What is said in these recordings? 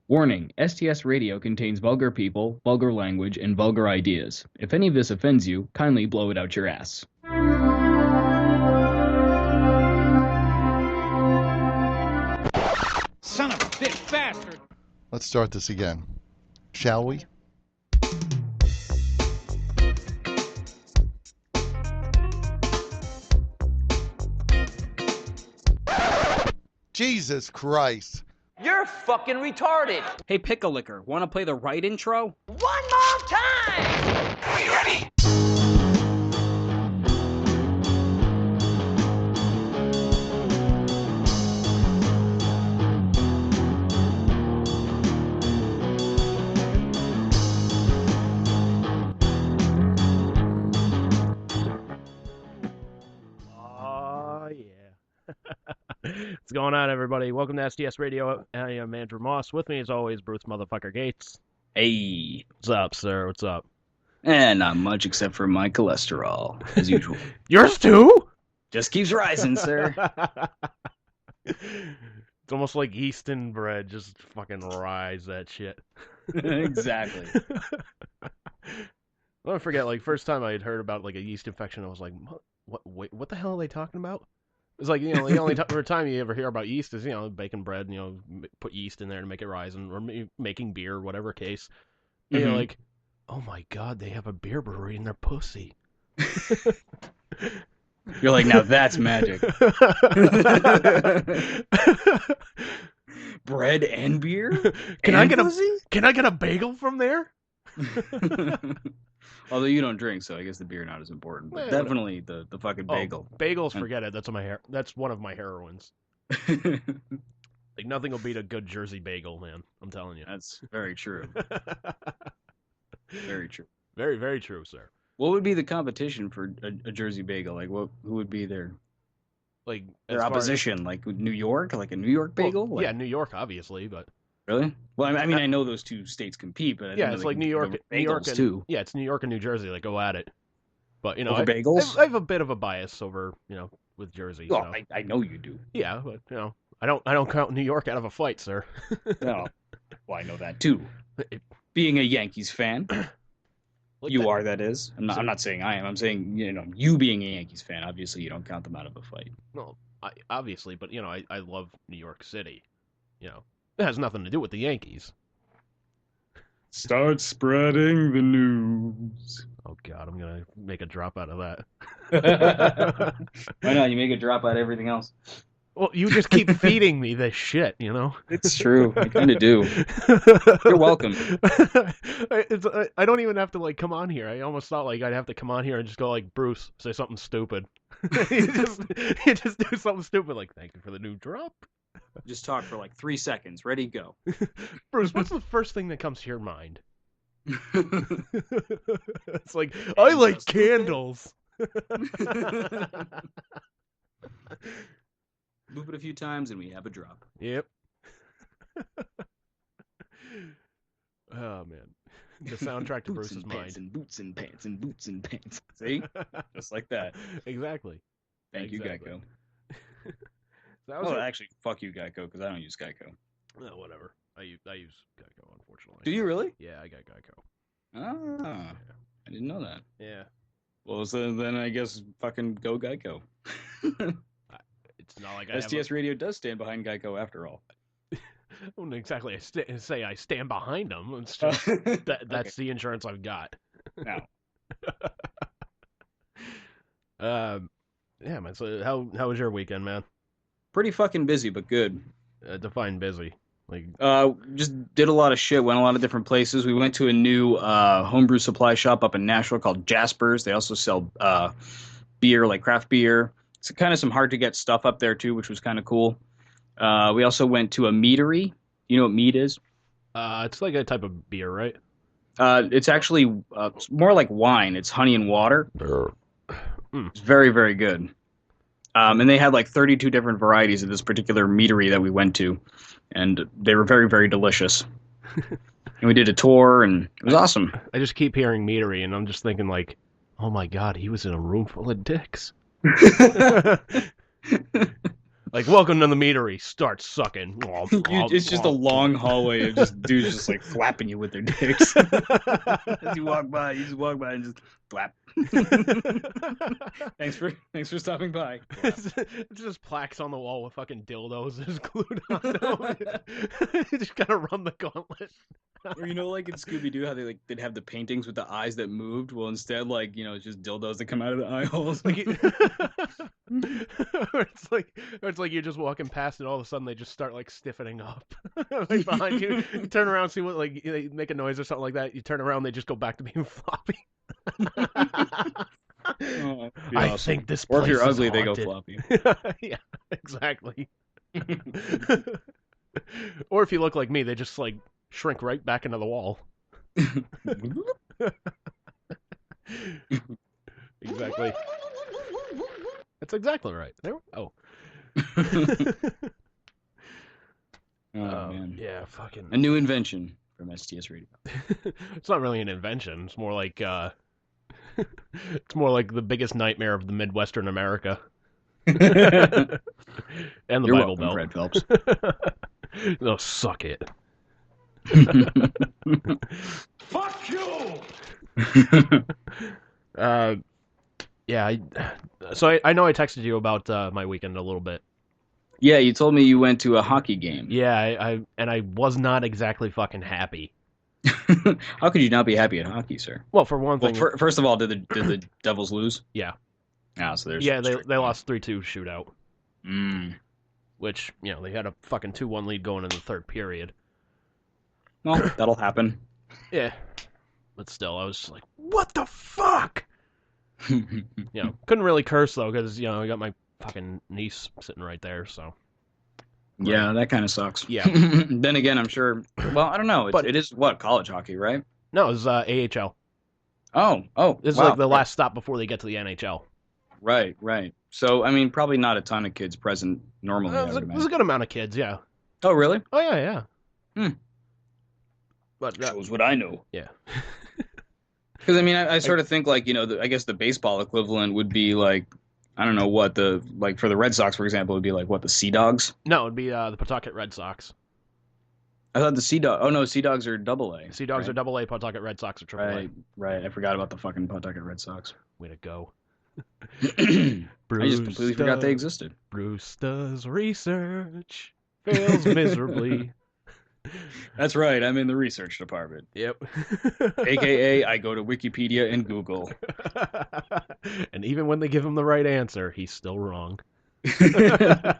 Warning, STS Radio contains vulgar people, vulgar language, and vulgar ideas. If any of this offends you, kindly blow it out your ass. Son of a bitch bastard! Let's start this again. Shall we? Jesus Christ. You're fucking retarded. Hey, Pickle Licker, want to play the right intro? One more time! Are you ready? Oh, yeah. What's going on, everybody? Welcome to STS Radio. I am Andrew Moss. With me, as always, Bruce Motherfucker Gates. Hey. What's up, sir? What's up? Not much except for my cholesterol, as usual. Yours too? Just keeps rising, sir. It's almost like yeast in bread. Just fucking rise that shit. Exactly. I'll never forget, like, first time I had heard about, like, a yeast infection, I was like, what the hell are they talking about? It's like, the only time you ever hear about yeast is, baking bread, put yeast in there to make it rise, or making beer, whatever case. And you're like, oh my god, they have a beer brewery in their pussy. You're like, now that's magic. Bread and beer? Can I get a bagel from there? Although you don't drink, so I guess the beer not as important. But definitely the fucking bagel. Bagels, forget it. That's one of my heroines. Like, nothing will beat a good Jersey bagel, man. I'm telling you. That's very true. Very true. Very, very true, sir. What would be the competition for a Jersey bagel? Like, who would be their opposition? Like New York, like a New York bagel? Well, yeah, New York, obviously, but really? Well, I mean, I know those two states compete, but it's like New York, and, too. Yeah, it's New York and New Jersey. Like, go at it. But over bagels, I have a bit of a bias over with Jersey. Oh, so. I know you do. Yeah, but I don't count New York out of a fight, sir. No, well, I know that too. Being a Yankees fan. You are, that is. I'm not saying I am. I'm saying, you being a Yankees fan, obviously you don't count them out of a fight. No, obviously, but, I love New York City. It has nothing to do with the Yankees. Start spreading the news. Oh, God, I'm going to make a drop out of that. Why not? You make a drop out of everything else. Well, you just keep feeding me this shit, It's true. I kind of do. You're welcome. I don't even have to, like, come on here. I almost thought, like, I'd have to come on here and just go, like, Bruce, say something stupid. you just do something stupid, like, thank you for the new drop. Just talk for, like, 3 seconds. Ready, go. Bruce, what's the first thing that comes to your mind? It's like, I like candles. Move it a few times and we have a drop. Yep. Oh, man. The soundtrack to Bruce's mind. And boots and pants and boots and pants. See? Just like that. Exactly. Thank you, Geico. Actually, fuck you, Geico, because I don't use Geico. No, whatever. I use Geico, unfortunately. Do you really? Yeah, I got Geico. Ah. Yeah. I didn't know that. Yeah. Well, so then I guess fucking go Geico. It's not like STS Radio does stand behind Geico after all. I wouldn't exactly say I stand behind them. It's just that's the insurance I've got. No. Yeah, man. So how was your weekend, man? Pretty fucking busy, but good. Define busy. Like, just did a lot of shit. Went a lot of different places. We went to a new homebrew supply shop up in Nashville called Jasper's. They also sell beer, like craft beer. It's kind of some hard to get stuff up there too, which was kind of cool. We also went to a meadery. You know what mead is? It's like a type of beer, right? It's actually it's more like wine. It's honey and water. It's very, very good. And they had like 32 different varieties of this particular meadery that we went to, and they were very, very delicious. And we did a tour, and it was awesome. I just keep hearing meadery, and I'm just thinking like, oh my god, he was in a room full of dicks. Like, welcome to the meadery. Start sucking. It's just a long hallway of just dudes just like flapping you with their dicks. As you walk by, and just flap. Thanks for stopping by. It's just plaques on the wall with fucking dildos just glued on them. You just gotta run the gauntlet. Or like in Scooby-Doo, how they'd have the paintings with the eyes that moved. Well, instead, it's just dildos that come out of the eye holes. It's like you're just walking past and all of a sudden they just start like stiffening up like behind you. You turn around, see what they make a noise or something like that. You turn around, they just go back to being floppy. I think this place or if you're ugly, is they go haunted. floppy. Yeah, exactly. Or if you look like me, they just like shrink right back into the wall. Exactly. That's exactly right. There. Oh. Man. Yeah, fucking. A new invention from STS Radio. It's not really an invention. It's more like it's more like the biggest nightmare of the Midwestern America. And the You're Bible welcome, Belt. Fred Phelps. No, suck it. Fuck you! Yeah. So I know I texted you about my weekend a little bit. Yeah, you told me you went to a hockey game. Yeah, I was not exactly fucking happy. How could you not be happy at hockey, sir? Well, for one thing. First of all, did the Devils lose? Yeah. Ah, so there's they lost 3-2 shootout. Which they had a fucking 2-1 lead going in the third period. Well, that'll happen. Yeah. But still, I was just like, what the fuck? Couldn't really curse though, because I got my fucking niece sitting right there, so. Yeah, that kind of sucks. Yeah. Then again, I'm sure. Well, I don't know. It is what, college hockey, right? No, it was AHL. Oh, This is wow. like the last stop before they get to the NHL. Right. So, I mean, probably not a ton of kids present normally. There's a good amount of kids, yeah. Oh, really? Oh yeah. But Shows what I know. Yeah. Because I mean, I sort of think like I guess the baseball equivalent would be like, I don't know what for the Red Sox, for example, would be like what, the Sea Dogs? No, it'd be the Pawtucket Red Sox. I thought the Sea Dogs. Oh no, Sea Dogs are AA. Sea Dogs are AA. Pawtucket Red Sox are AAA. Right. I forgot about the fucking Pawtucket Red Sox. Way to go. I just completely forgot they existed. Bruce does research, fails miserably. That's right. I'm in the research department. Yep. AKA, I go to Wikipedia and Google. And even when they give him the right answer, he's still wrong. I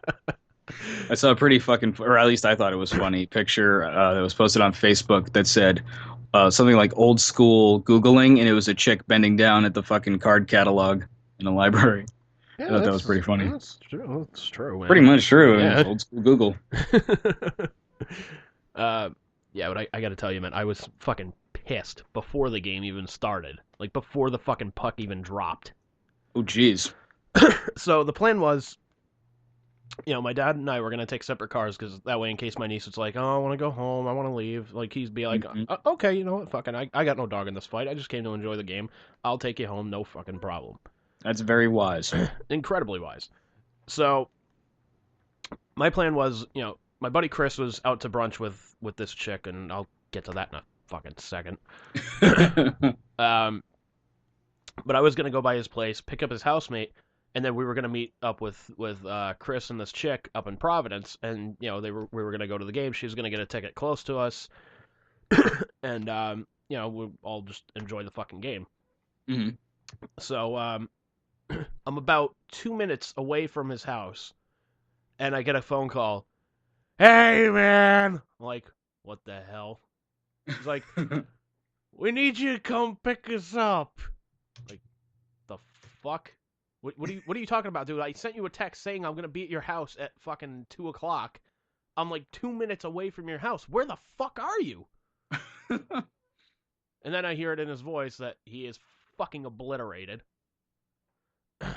saw a pretty fucking, or at least I thought it was funny, picture that was posted on Facebook that said something like old school Googling, and it was a chick bending down at the fucking card catalog in a library. Yeah, I thought that was pretty funny. That's true. That's true, man. Pretty much true. Yeah. It's old school Google. Yeah, but I gotta tell you, man, I was fucking pissed before the game even started. Like, before the fucking puck even dropped. Oh, jeez. So the plan was, my dad and I were gonna take separate cars, because that way, in case my niece was like, oh, I want to go home, I want to leave, like, he'd be like, okay, you know what, fucking, I got no dog in this fight, I just came to enjoy the game, I'll take you home, no fucking problem. That's very wise. Incredibly wise. So, my plan was, my buddy Chris was out to brunch with this chick, and I'll get to that in a fucking second. But I was gonna go by his place, pick up his housemate, and then we were gonna meet up with Chris and this chick up in Providence, and we were gonna go to the game. She was gonna get a ticket close to us, and we'll all just enjoy the fucking game. Mm-hmm. So I'm about 2 minutes away from his house, and I get a phone call. Hey, man! I'm like, what the hell? He's like, we need you to come pick us up. Like, the fuck? What are you talking about, dude? I sent you a text saying I'm gonna be at your house at fucking 2:00. I'm like 2 minutes away from your house. Where the fuck are you? And then I hear it in his voice that he is fucking obliterated.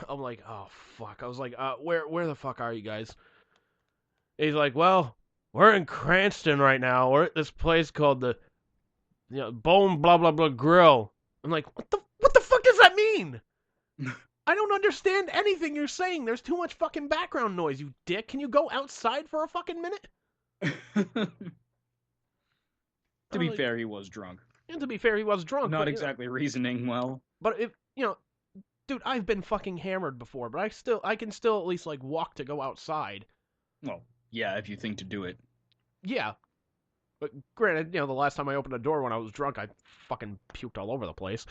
I'm like, oh fuck. I was like, where the fuck are you guys? He's like, well, we're in Cranston right now. We're at this place called the Bone blah blah blah Grill. I'm like, what the fuck does that mean? I don't understand anything you're saying. There's too much fucking background noise, you dick. Can you go outside for a fucking minute? To be fair, he was drunk. And to be fair, he was drunk. Not but, exactly reasoning well. But if, dude, I've been fucking hammered before, but I can still at least, like, walk to go outside. Well, yeah, if you think to do it. Yeah. But granted, the last time I opened a door when I was drunk, I fucking puked all over the place.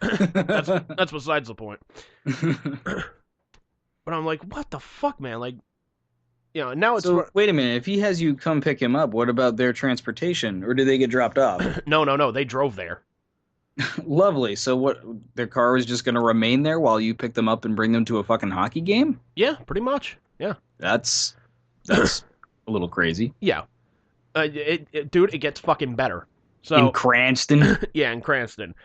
That's besides the point. But I'm like, what the fuck, man? Like, now it's... So, wait a minute. If he has you come pick him up, what about their transportation? Or did they get dropped off? No. They drove there. Lovely. So what, their car was just going to remain there while you pick them up and bring them to a fucking hockey game? Yeah, pretty much. Yeah. That's a little crazy. Yeah. Dude, it gets fucking better. So in Cranston? Yeah, in Cranston.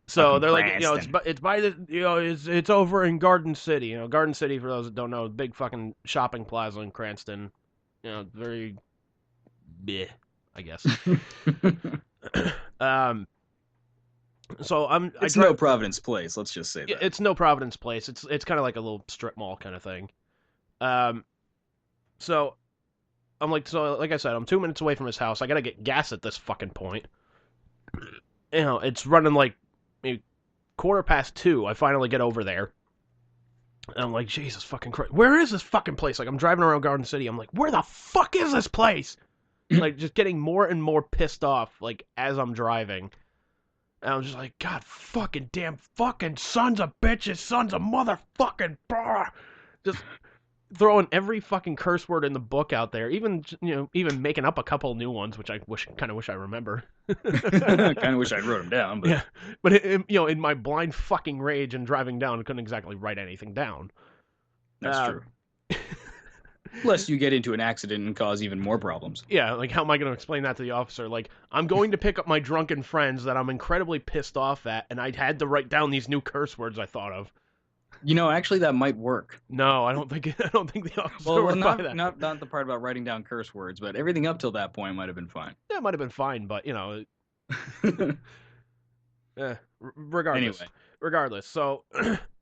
So fucking they're Cranston. like, it's by the, it's over in Garden City. Garden City, for those that don't know, big fucking shopping plaza in Cranston. Very, bleh, I guess. So It's no Providence Place. Let's just say that. It's no Providence Place. It's kind of like a little strip mall kind of thing. So I'm like, like I said, I'm 2 minutes away from his house. I gotta get gas at this fucking point. It's running like maybe 2:15. I finally get over there. And I'm like, Jesus fucking Christ. Where is this fucking place? Like, I'm driving around Garden City. I'm like, where the fuck is this place? Like, just getting more and more pissed off, like, as I'm driving. And I'm just like, God fucking damn fucking sons of bitches, sons of motherfucking... Just throwing every fucking curse word in the book out there. Even making up a couple new ones, which I kind of wish I remember. Kind of wish I wrote them down. But... Yeah, but in my blind fucking rage and driving down, I couldn't exactly write anything down. That's true. Unless you get into an accident and cause even more problems. Yeah, like, how am I going to explain that to the officer? Like, I'm going to pick up my drunken friends that I'm incredibly pissed off at, and I had to write down these new curse words I thought of. Actually, that might work. No, I don't think the officer would buy that. Not the part about writing down curse words, but everything up till that point might have been fine. Yeah, it might have been fine, but, regardless. So,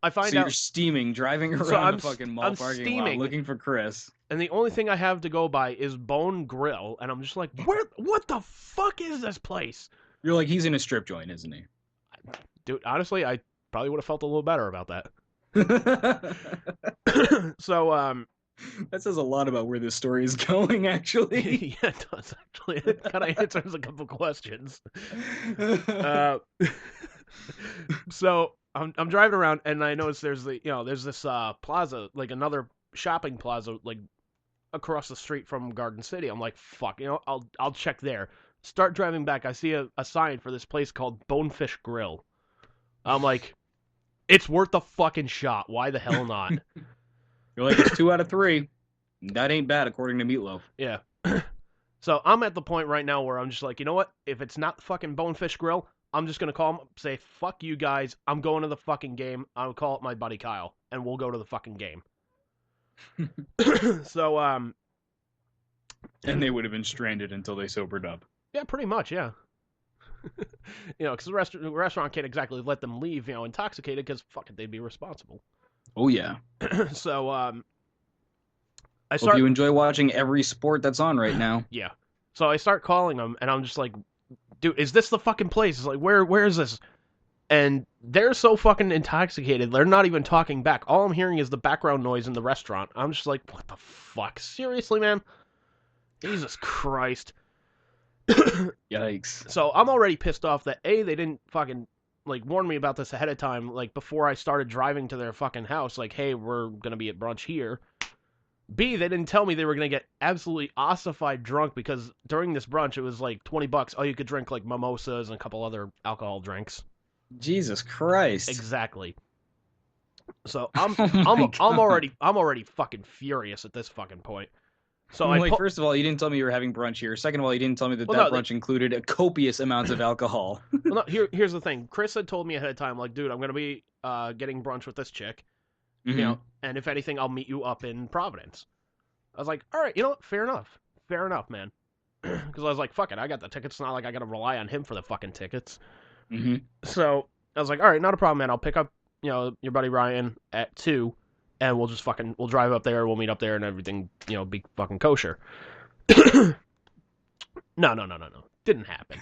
I find out... So you're steaming, driving around the fucking mall parking lot, looking for Chris. And the only thing I have to go by is Bone Grill, and I'm just like, what the fuck is this place? You're like, he's in a strip joint, isn't he? Dude, honestly, I probably would have felt a little better about that. So, that says a lot about where this story is going, actually. Yeah, it does, actually. It kind of answers a couple questions. So, I'm driving around, and I notice there's this plaza, like another shopping plaza, like across the street from Garden City. I'm like, fuck, I'll check there. Start driving back. I see a sign for this place called Bonefish Grill. I'm like, it's worth a fucking shot. Why the hell not? You're like, it's 2 out of 3. That ain't bad, according to Meatloaf. Yeah. So I'm at the point right now where I'm just like, you know what? If it's not fucking Bonefish Grill, I'm just going to call him, say, fuck you guys. I'm going to the fucking game. I'll call up my buddy Kyle, and we'll go to the fucking game. So, And they would have been stranded until they sobered up. Yeah, pretty much, yeah. Because the restaurant can't exactly let them leave, intoxicated, because, fuck it, they'd be responsible. Oh, yeah. So, Hope you enjoy watching every sport that's on right now. Yeah. So I start calling them, and I'm just like, dude, is this the fucking place? It's like, where is this? And they're so fucking intoxicated, they're not even talking back. All I'm hearing is the background noise in the restaurant. I'm just like, what the fuck? Seriously, man? Jesus Christ. Yikes. So I'm already pissed off that, A, they didn't fucking, like, warn me about this ahead of time, like, before I started driving to their fucking house, like, hey, we're gonna be at brunch here. B, they didn't tell me they were gonna get absolutely ossified drunk, because during this brunch, it was like $20. Oh, you could drink, like, mimosas and a couple other alcohol drinks. Jesus Christ. Exactly. So I'm already fucking furious at this fucking point. So first of all, you didn't tell me you were having brunch here. Second of all, you didn't tell me that brunch included a copious amounts of alcohol. Well, no, here's the thing. Chris had told me ahead of time, like, dude, I'm gonna be getting brunch with this chick, mm-hmm. And if anything, I'll meet you up in Providence. I was like, all right, what? Fair enough, man. Because I was like, fuck it, I got the tickets. It's not like I gotta rely on him for the fucking tickets. Mm-hmm. So I was like, all right, not a problem, man. I'll pick up, your buddy Ryan at 2, and we'll drive up there, we'll meet up there, and everything, be fucking kosher. No. Didn't happen.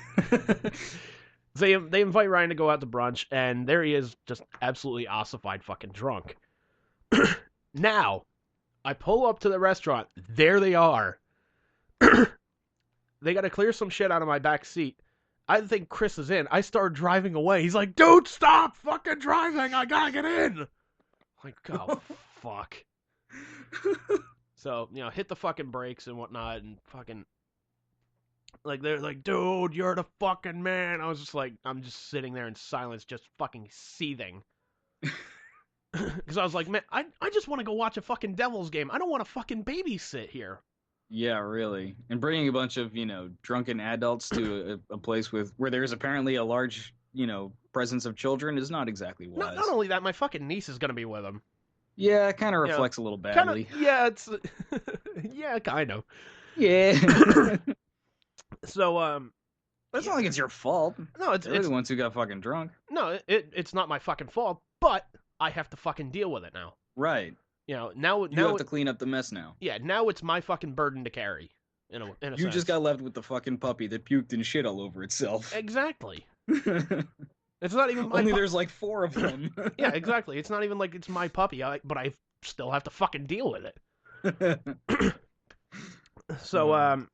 They invite Ryan to go out to brunch, and there he is, just absolutely ossified fucking drunk. Now, I pull up to the restaurant. There they are. They got to clear some shit out of my back seat. I think Chris is in. I start driving away. He's like, dude, stop fucking driving. I gotta get in. I'm like, oh, fuck. So, hit the fucking brakes and whatnot, and fucking, like, they're like, dude, you're the fucking man. I was just like, I'm just sitting there in silence, just fucking seething. Because I was like, man, I just want to go watch a fucking Devils game. I don't want to fucking babysit here. Yeah, really. And bringing a bunch of, drunken adults to a place where there's apparently a large, presence of children is not exactly wise. Not only that, my fucking niece is going to be with them. Yeah, it kind of reflects a little badly. Yeah, it's... yeah, kind of. Yeah. So, It's not like it's your fault. No, They're the ones who got fucking drunk. No, it's not my fucking fault, but I have to fucking deal with it now. Right. Now you have to clean up the mess now. Yeah, now it's my fucking burden to carry. In a you sense. just got left with the fucking puppy that puked and shit all over itself. Exactly. It's not even my Only there's like 4 of them. Yeah, exactly. It's not even like it's my puppy, but I still have to fucking deal with it. So,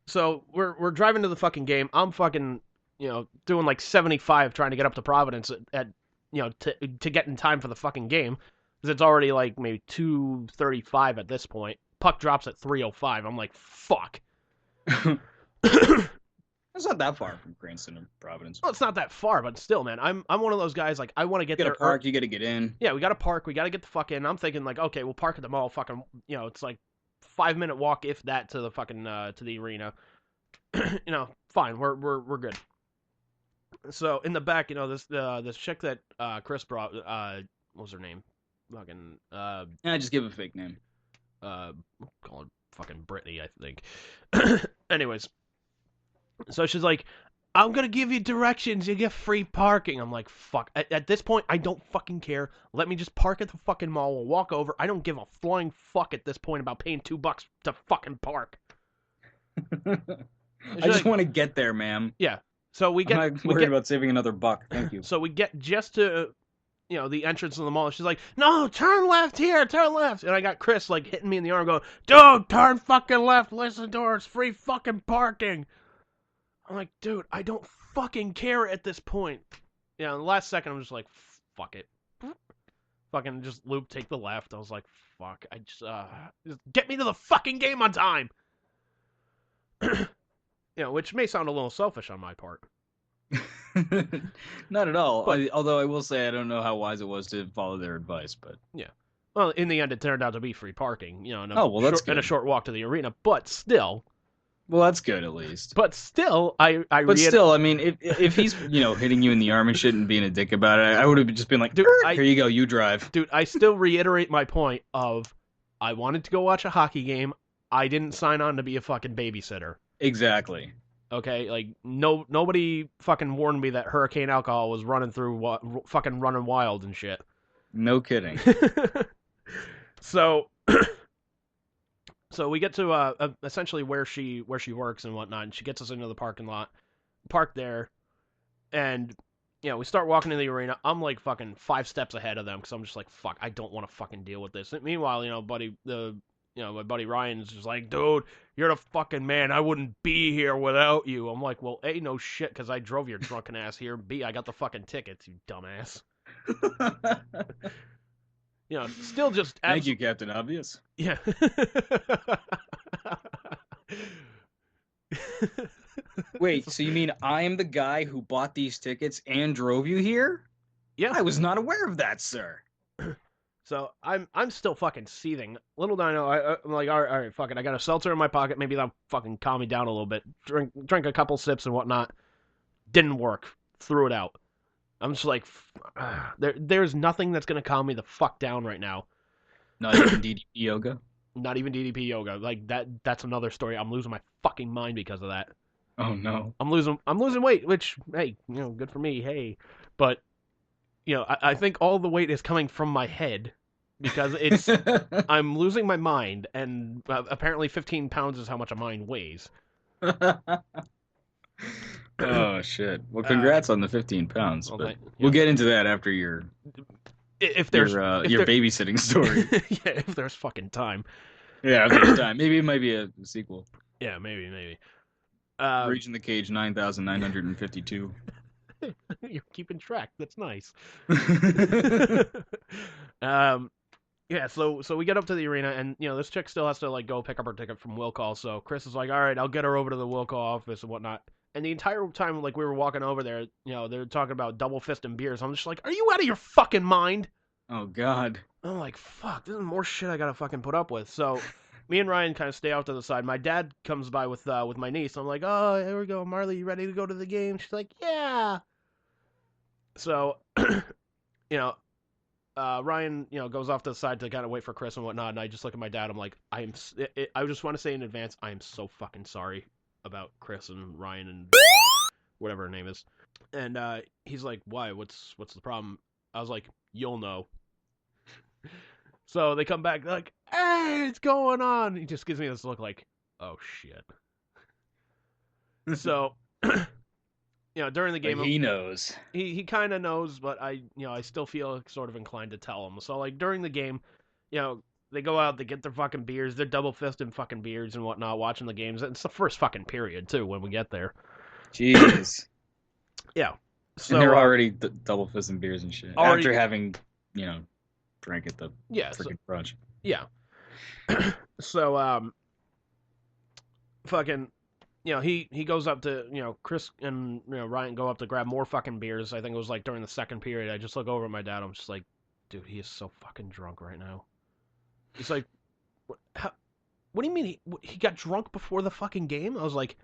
so we're driving to the fucking game. I'm fucking, doing like 75 trying to get up to Providence at to get in time for the fucking game. Because it's already like maybe 2:35 at this point. Puck drops at 3:05. I'm like, fuck. It's not that far from Cranston and Providence. Well, it's not that far, but still, man. I'm one of those guys, like, I want to get there. You gotta park, you gotta get in. Yeah, we gotta park, we gotta get the fuck in. I'm thinking, like, okay, we'll park at the mall, fucking, it's like 5-minute walk, if that, to the fucking, to the arena. Fine, we're good. So, in the back, this chick that, Chris brought, what was her name? Fucking, Yeah, just give a fake name. Call her fucking Brittany, I think. Anyways. So she's like, I'm gonna give you directions, you get free parking. I'm like, fuck. At this point, I don't fucking care. Let me just park at the fucking mall. We'll walk over. I don't give a flying fuck at this point about paying $2 to fucking park. I just want to get there, ma'am. Yeah. So we get... I'm not worried about saving another buck. Thank you. So we get just to, the entrance of the mall. She's like, no, turn left here, turn left. And I got Chris, like, hitting me in the arm going, dude, turn fucking left, listen to her, it's free fucking parking. I'm like, dude, I don't fucking care at this point. In the last second, I'm just like, fuck it. Fucking just loop, take the left. I was like, fuck, just get me to the fucking game on time. Which may sound a little selfish on my part. Not at all. But, although I will say I don't know how wise it was to follow their advice, but... Yeah. Well, in the end, it turned out to be free parking, and and a short walk to the arena, but still... Well, that's good at least. But still, still, I mean, if he's hitting you in the arm and shit and being a dick about it, I would have just been like, dude, here you go, you drive. Dude, I still reiterate my point of I wanted to go watch a hockey game. I didn't sign on to be a fucking babysitter. Exactly. Okay, like nobody fucking warned me that Hurricane Alcohol was running through fucking running wild and shit. No kidding. So. So we get to essentially where she works and whatnot, and she gets us into the parking lot, park there, and we start walking in the arena. I'm like fucking 5 steps ahead of them because I'm just like, fuck, I don't want to fucking deal with this. And meanwhile, my buddy Ryan's just like, dude, you're the fucking man. I wouldn't be here without you. I'm like, well, A, no shit, because I drove your drunken ass here. B, I got the fucking tickets, you dumbass. Still just... Thank you, Captain Obvious. Yeah. Wait, so you mean I'm the guy who bought these tickets and drove you here? Yeah. I was not aware of that, sir. So I'm still fucking seething. Little do I know, I'm like, all right, fuck it. I got a seltzer in my pocket. Maybe that'll fucking calm me down a little bit. Drink a couple sips and whatnot. Didn't work. Threw it out. I'm just like, there's nothing that's going to calm me the fuck down right now. Not even DDP yoga? Not even DDP yoga. Like, that's another story. I'm losing my fucking mind because of that. Oh, no. I'm losing weight, which, hey, good for me, hey. But, I think all the weight is coming from my head because I'm losing my mind, and apparently 15 pounds is how much a mind weighs. Oh shit! Well, congrats on the 15 pounds. Well, But we'll get into that after your babysitting story. Yeah, if there's fucking time. Yeah, if there's time. Maybe it might be a sequel. Yeah, maybe. Reaching the Cage 9,952. You're keeping track. That's nice. Yeah, so we get up to the arena, and this chick still has to like go pick up her ticket from will call. So Chris is like, all right, I'll get her over to the will call office and whatnot. And the entire time, like, we were walking over there, they're talking about double fist and beers. I'm just like, are you out of your fucking mind? Oh God. I'm like, fuck, this is more shit I gotta fucking put up with. So me and Ryan kind of stay out to the side. My dad comes by with my niece. I'm like, oh, here we go, Marley, you ready to go to the game? She's like, yeah. So, Ryan, goes off to the side to kind of wait for Chris and whatnot, and I just look at my dad. I'm like, I just want to say in advance, I am so fucking sorry about Chris and Ryan and whatever her name is. And he's like, why? What's the problem? I was like, you'll know. So they come back, they're like, hey, what's going on? He just gives me this look like, oh shit. So, during the game, like he knows. He kind of knows, but I still feel sort of inclined to tell him. So like during the game, they go out, they get their fucking beers, they're double fisting fucking beers and whatnot, watching the games. It's the first fucking period too when we get there. Jeez. Yeah. So and they're already double fisting beers and shit after having drank at the freaking brunch. Yeah. So fucking. He goes up to, Chris and, Ryan go up to grab more fucking beers. I think it was, like, during the second period. I just look over at my dad. I'm just like, dude, he is so fucking drunk right now. He's like, what do you mean he got drunk before the fucking game? I was like,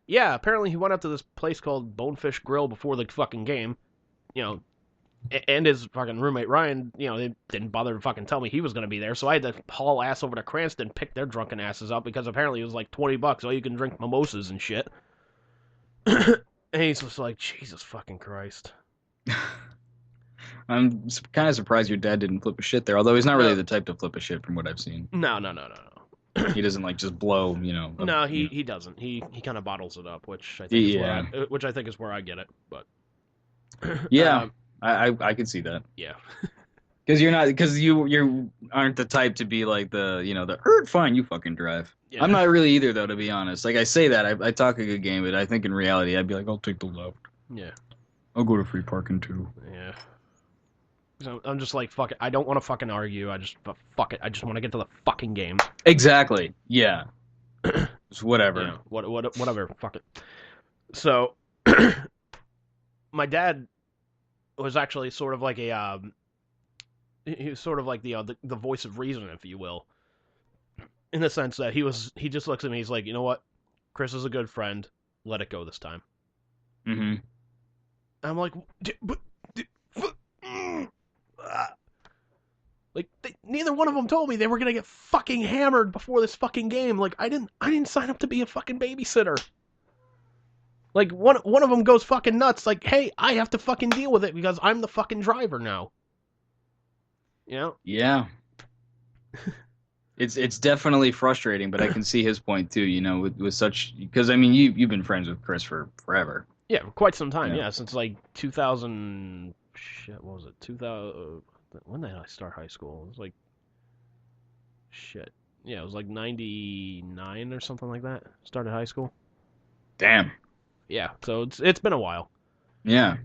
yeah, apparently he went up to this place called Bonefish Grill before the fucking game, and his fucking roommate, Ryan, they didn't bother to fucking tell me he was going to be there, so I had to haul ass over to Cranston, pick their drunken asses up, because apparently it was like $20, all you can drink mimosas and shit. And he's just like, Jesus fucking Christ. I'm kind of surprised your dad didn't flip a shit there, although he's not really the type to flip a shit from what I've seen. No. He doesn't like just blow, No, he doesn't. He kind of bottles it up, which I think is where I get it, but... Yeah. I could see that. Yeah. Because you aren't the type to be like the fine, you fucking drive. Yeah. I'm not really either though, to be honest. Like I say that, I talk a good game, but I think in reality I'd be like, I'll take the left. Yeah. I'll go to free parking too. Yeah. So I'm just like, fuck it. I don't want to fucking argue. Fuck it. I just want to get to the fucking game. Exactly. Yeah. Just whatever. Yeah, whatever. Fuck it. So, my dad was actually sort of like he was sort of like the voice of reason, if you will, in the sense that he just looks at me, he's like, you know what, Chris is a good friend, let it go this time. Mm-hmm. I'm like, like neither one of them told me they were gonna get fucking hammered before this fucking game. Like I didn't sign up to be a fucking babysitter. Like, one of them goes fucking nuts, like, hey, I have to fucking deal with it because I'm the fucking driver now. Yeah. It's definitely frustrating, but I can see his point, too, with such... Because, I mean, you've been friends with Chris for forever. Yeah, quite some time, yeah, since, like, 2000... Shit, what was it? 2000... When did I start high school? It was, like... Shit. Yeah, it was, like, 99 or something like that. Started high school. Damn. Yeah, so it's been a while. Yeah.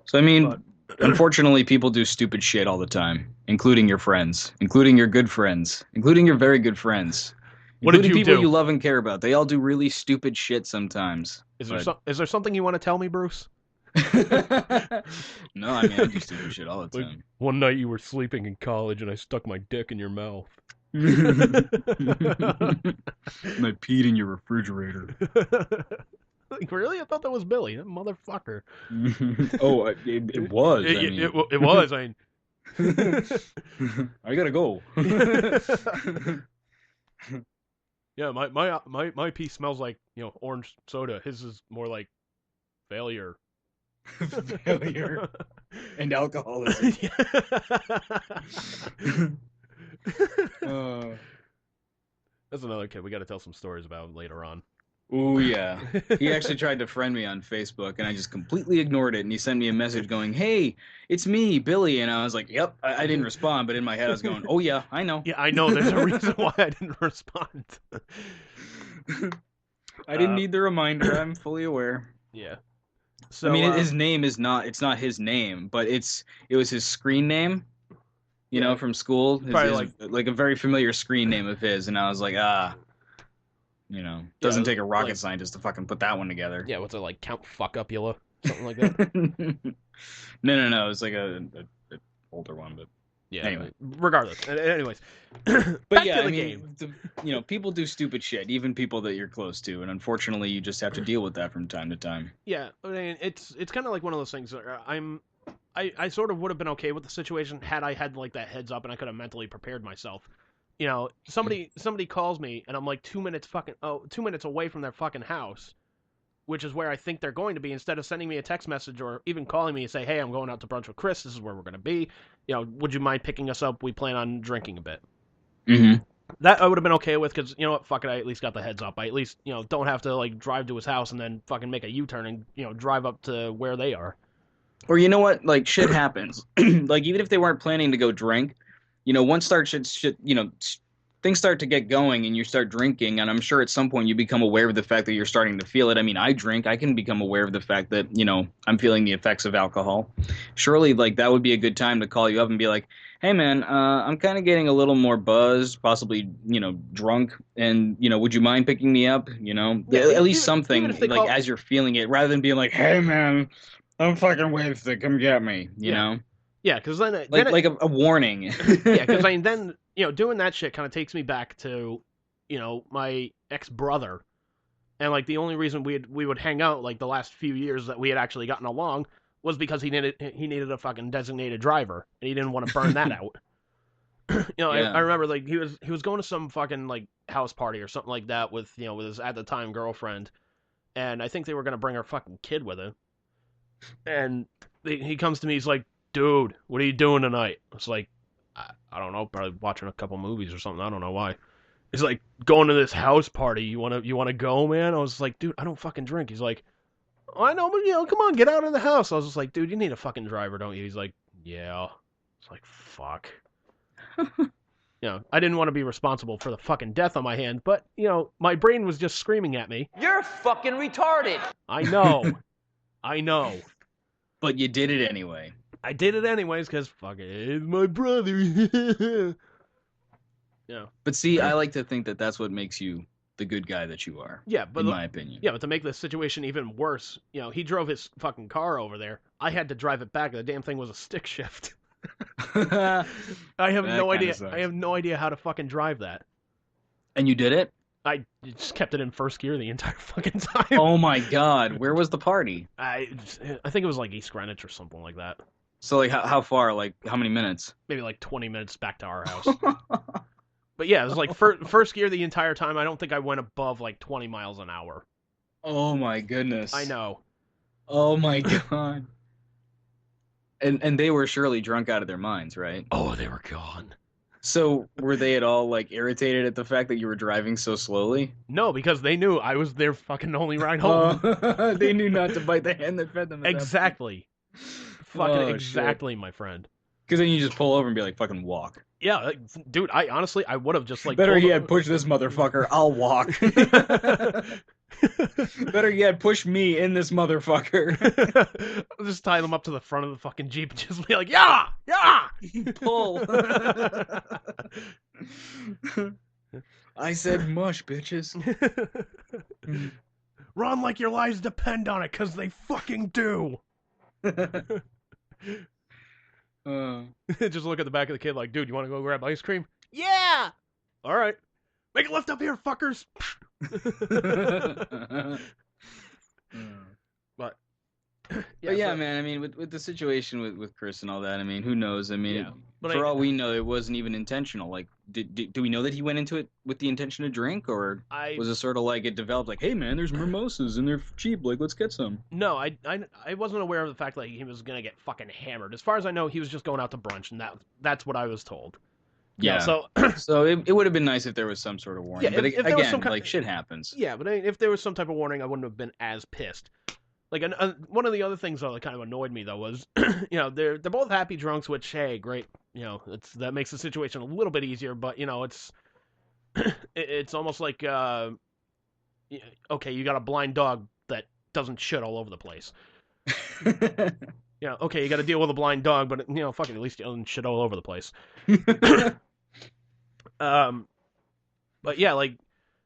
So, I mean, unfortunately, people do stupid shit all the time, including your friends, including your good friends, including your very good friends, including people you love and care about. They all do really stupid shit sometimes. Is there something you want to tell me, Bruce? No, I mean, I do stupid shit all the time. Like, one night you were sleeping in college and I stuck my dick in your mouth. And I peed in your refrigerator. Like, really? I thought that was Billy. That motherfucker. Oh, it was. It was. I mean, I gotta go. Yeah, my pee smells like orange soda. His is more like failure. Failure and alcoholism. That's another kid we got to tell some stories about later on. Oh yeah, he actually tried to friend me on Facebook, and I just completely ignored it. And he sent me a message going, "Hey, it's me, Billy," and I was like, "Yep." I didn't respond, but in my head I was going, "Oh yeah, I know." Yeah, I know. There's a reason why I didn't respond. I didn't need the reminder. I'm fully aware. Yeah. So I mean, his name is not. It's not his name, but it was his screen name. You know, from school, probably like a very familiar screen name of his, and I was like, doesn't take a rocket scientist to fucking put that one together. Yeah, what's it like, Count Fuckupula, something like that? No, it's like a older one, but yeah. Anyway, regardless. Anyways, but yeah, I mean, people do stupid shit, even people that you're close to, and unfortunately, you just have to deal with that from time to time. Yeah, I mean, it's kind of like one of those things. I sort of would have been okay with the situation had I had like that heads up and I could have mentally prepared myself. You know, somebody calls me and I'm like 2 minutes away from their fucking house, which is where I think they're going to be. Instead of sending me a text message or even calling me and say, "Hey, I'm going out to brunch with Chris. This is where we're going to be. You know, would you mind picking us up? We plan on drinking a bit." Mm-hmm. That I would have been okay with because, you know what, fuck it, I at least got the heads up. I at least, don't have to like drive to his house and then fucking make a U-turn and, drive up to where they are. Or you know what? Like, shit happens. Like, even if they weren't planning to go drink, once things start to get going and you start drinking, and I'm sure at some point you become aware of the fact that you're starting to feel it. I mean, I drink. I can become aware of the fact that, I'm feeling the effects of alcohol. Surely, like, that would be a good time to call you up and be like, "Hey, man, I'm kind of getting a little more buzzed, possibly, drunk, and, would you mind picking me up?" At least something, like, as you're feeling it, rather than being like, "Hey, man, I'm fucking wasted. Come get me," know? Yeah, because then a warning. Yeah, because then doing that shit kind of takes me back to my ex-brother, and like the only reason we would hang out like the last few years that we had actually gotten along was because he needed a fucking designated driver and he didn't want to burn that out. Yeah. I remember like he was going to some fucking like house party or something like that with with his at the time girlfriend, and I think they were gonna bring her fucking kid with him. And he comes to me, he's like, "Dude, what are you doing tonight?" I was like, I don't know, probably watching a couple movies or something. I don't know why. He's like, "Going to this house party. You wanna go, man?" I was like, "Dude, I don't fucking drink." He's like, "Oh, I know, but come on, get out of the house." I was just like, "Dude, you need a fucking driver, don't you?" He's like, "Yeah." It's like, fuck. I didn't want to be responsible for the fucking death on my hand, but my brain was just screaming at me. You're fucking retarded. I know. But you did it anyway. I did it anyways because fuck it, it's my brother. Yeah. But see, I like to think that that's what makes you the good guy that you are. Yeah, but in my opinion. Yeah, but to make the situation even worse, he drove his fucking car over there. I had to drive it back. The damn thing was a stick shift. I have no idea. I have no idea how to fucking drive that. And you did it? I just kept it in first gear the entire fucking time. Oh my god, where was the party? I think it was like East Greenwich or something like that. So like how far? Like how many minutes? Maybe like 20 minutes back to our house. But yeah, it was like first gear the entire time. I don't think I went above like 20 miles an hour. Oh my goodness. I know. Oh my god. And they were surely drunk out of their minds, right? Oh, they were gone. So were they at all like irritated at the fact that you were driving so slowly? No, because they knew I was their fucking only ride home. They knew not to bite the hand that fed them. Exactly. Fucking exactly, shit. My friend. Because then you just pull over and be like, fucking walk. Yeah, dude, I would have just like... Better yet, push this motherfucker, I'll walk. Better yet, push me in this motherfucker. I'll just tie them up to the front of the fucking Jeep and just be like, yeah! Pull. I said mush, bitches. Run like your lives depend on it, because they fucking do. Just look at the back of the kid like, "Dude, you want to go grab ice cream?" Yeah! All right. Make a left up here, fuckers! But yeah, man, I mean, with the situation with Chris and all that, I mean, who knows? I mean, for all we know, it wasn't even intentional. Like, do we know that he went into it with the intention to drink, or was it sort of like it developed like, hey man, there's mimosas and they're cheap, like let's get some? No, I wasn't aware of the fact that he was gonna get fucking hammered. As far as I know, he was just going out to brunch, and that's what I was told. Yeah. So so it would have been nice if there was some sort of warning. Yeah, but if there was some like shit happens. Yeah, but if there was some type of warning, I wouldn't have been as pissed. Like, one of the other things that kind of annoyed me though was, they're both happy drunks, which hey, great, that makes the situation a little bit easier. But it's it's almost like okay, you got a blind dog that doesn't shit all over the place. Okay, you got to deal with a blind dog, but fuck it, at least it doesn't shit all over the place. But yeah, like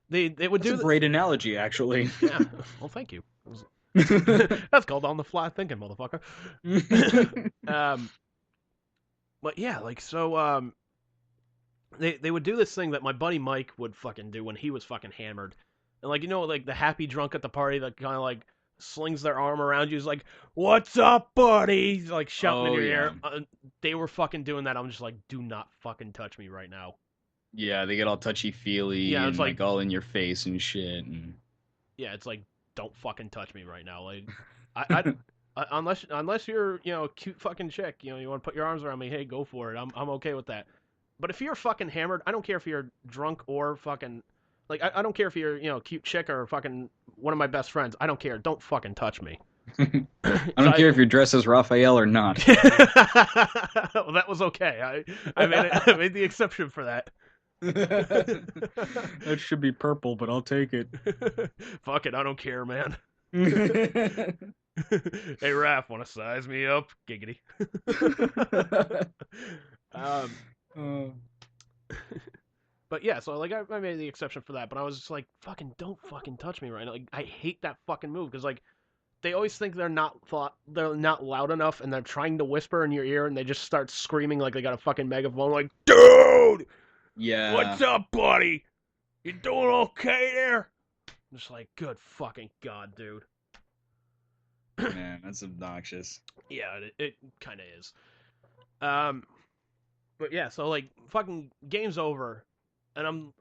they would do a great analogy, actually. Yeah. Well, thank you. That's called on the fly thinking, motherfucker. But yeah, like so, they would do this thing that my buddy Mike would fucking do when he was fucking hammered, and like like the happy drunk at the party that kind of like slings their arm around you, is like, "What's up, buddy?" He's like shouting in your ear. They were fucking doing that. I'm just like, do not fucking touch me right now. Yeah, they get all touchy-feely, yeah, and like all in your face and shit. And... Yeah, it's like, don't fucking touch me right now. Like, I unless you're a cute fucking chick, you want to put your arms around me, hey, go for it. I'm okay with that. But if you're fucking hammered, I don't care if you're drunk or fucking like I don't care if you're a cute chick or fucking one of my best friends. I don't care. Don't fucking touch me. I don't care if you're dressed as Raphael or not. Well, that was okay. I made the exception for that. That should be purple, but I'll take it. Fuck it, I don't care, man. Hey, Raph, want to size me up? Giggity. But yeah, so like I made the exception for that, but I was just like, fucking don't fucking touch me right now. Like I hate that fucking move because like they always think they're not loud enough, and they're trying to whisper in your ear, and they just start screaming like they got a fucking megaphone, like, dude. Yeah. What's up, buddy? You doing okay there? I'm just like, good fucking God, dude. Man, that's obnoxious. Yeah, it kind of is. But yeah, so like, fucking game's over, and I'm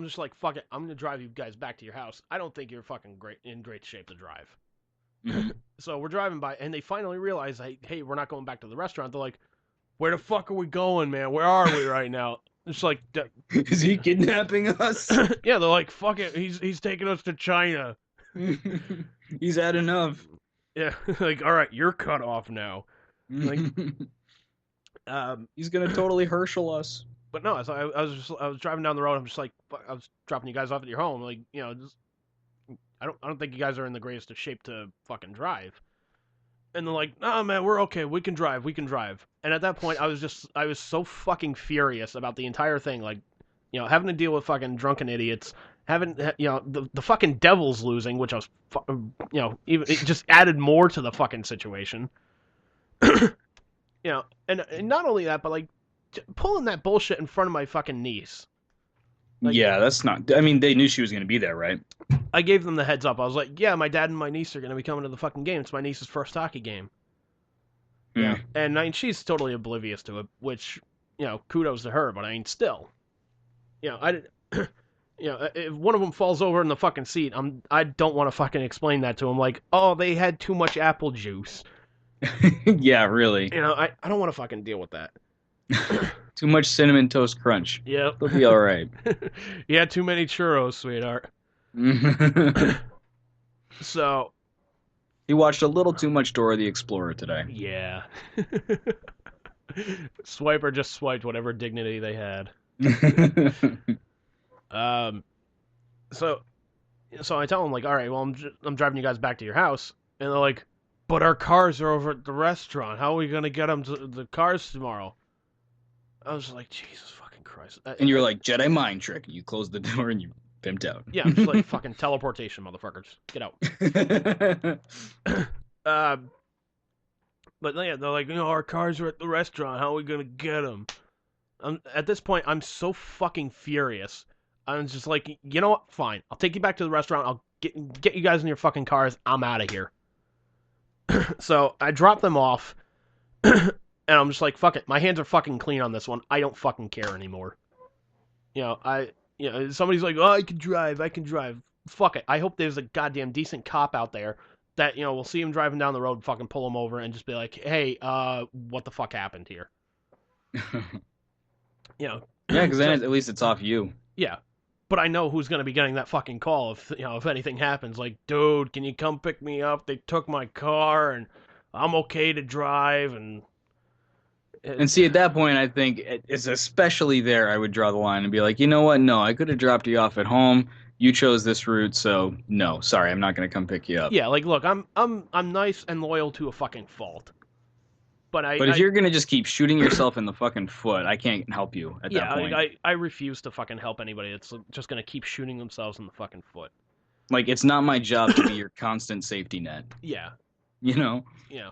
just like, fuck it, I'm gonna drive you guys back to your house. I don't think you're fucking in great shape to drive. Mm-hmm. So we're driving by, and they finally realize, hey, we're not going back to the restaurant. They're like, where the fuck are we going, man? Where are we right now? It's like, is he kidnapping us? Yeah, they're like, fuck it, he's taking us to China. He's had enough. Yeah, like, all right, you're cut off now. Like, he's gonna totally Herschel us. But no, so I was driving down the road. I'm just like, I was dropping you guys off at your home. Like, I don't think you guys are in the greatest of shape to fucking drive. And they're like, "Oh man, we're okay. We can drive. And at that point, I was so fucking furious about the entire thing. Like, having to deal with fucking drunken idiots, having the fucking Devils losing, which I was, even it just added more to the fucking situation. And not only that, but like pulling that bullshit in front of my fucking niece. Like, yeah, that's not. I mean, they knew she was gonna be there, right? I gave them the heads up. I was like, yeah, my dad and my niece are going to be coming to the fucking game. It's my niece's first hockey game. Yeah. And I mean, she's totally oblivious to it, which, kudos to her, but I mean, still. If one of them falls over in the fucking seat, I don't want to fucking explain that to them. Like, oh, they had too much apple juice. Yeah, really. I don't want to fucking deal with that. Too much Cinnamon Toast Crunch. Yep. It'll be all right. You had too many churros, sweetheart. So he watched a little too much Dora the Explorer today. Yeah. Swiper just swiped whatever dignity they had. So I tell them, like, all right, well, I'm driving you guys back to your house, and they're like, but our cars are over at the restaurant. How are we gonna get them to the cars tomorrow? I was like, Jesus fucking Christ. And you're like, Jedi mind trick. You close the door and you pimped out. Yeah, I'm just like, fucking teleportation, motherfuckers. Get out. But yeah, they're like, our cars are at the restaurant. How are we gonna get them? At this point, I'm so fucking furious. I'm just like, you know what? Fine. I'll take you back to the restaurant. I'll get you guys in your fucking cars. I'm out of here. So I drop them off. And I'm just like, fuck it. My hands are fucking clean on this one. I don't fucking care anymore. Somebody's like, oh, I can drive. Fuck it. I hope there's a goddamn decent cop out there that, will see him driving down the road, fucking pull him over and just be like, hey, what the fuck happened here? Yeah, because then at least it's off you. Yeah. But I know who's going to be getting that fucking call if anything happens. Like, dude, can you come pick me up? They took my car and I'm okay to drive. And see, at that point, I think it's especially there I would draw the line and be like, you know what? No, I could have dropped you off at home. You chose this route, so no, sorry, I'm not going to come pick you up. Yeah, like, look, I'm nice and loyal to a fucking fault. But if you're going to just keep shooting yourself in the fucking foot, I can't help you at that point. Yeah, I refuse to fucking help anybody that's just going to keep shooting themselves in the fucking foot. Like, it's not my job to be your constant safety net. Yeah. You know? Yeah.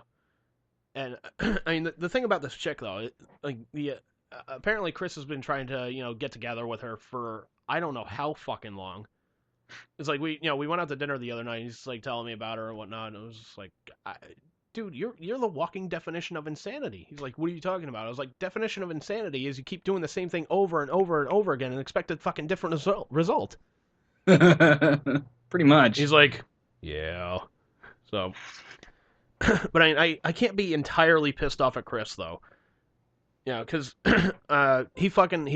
And, I mean, the thing about this chick, though, apparently Chris has been trying to, get together with her for I don't know how fucking long. It's like, we went out to dinner the other night, and he's just, like, telling me about her and whatnot, and it was just like, dude, you're the walking definition of insanity. He's like, what are you talking about? I was like, definition of insanity is you keep doing the same thing over and over and over again and expect a fucking different result. Pretty much. He's like, yeah. So, but I can't be entirely pissed off at Chris, though. Yeah, because he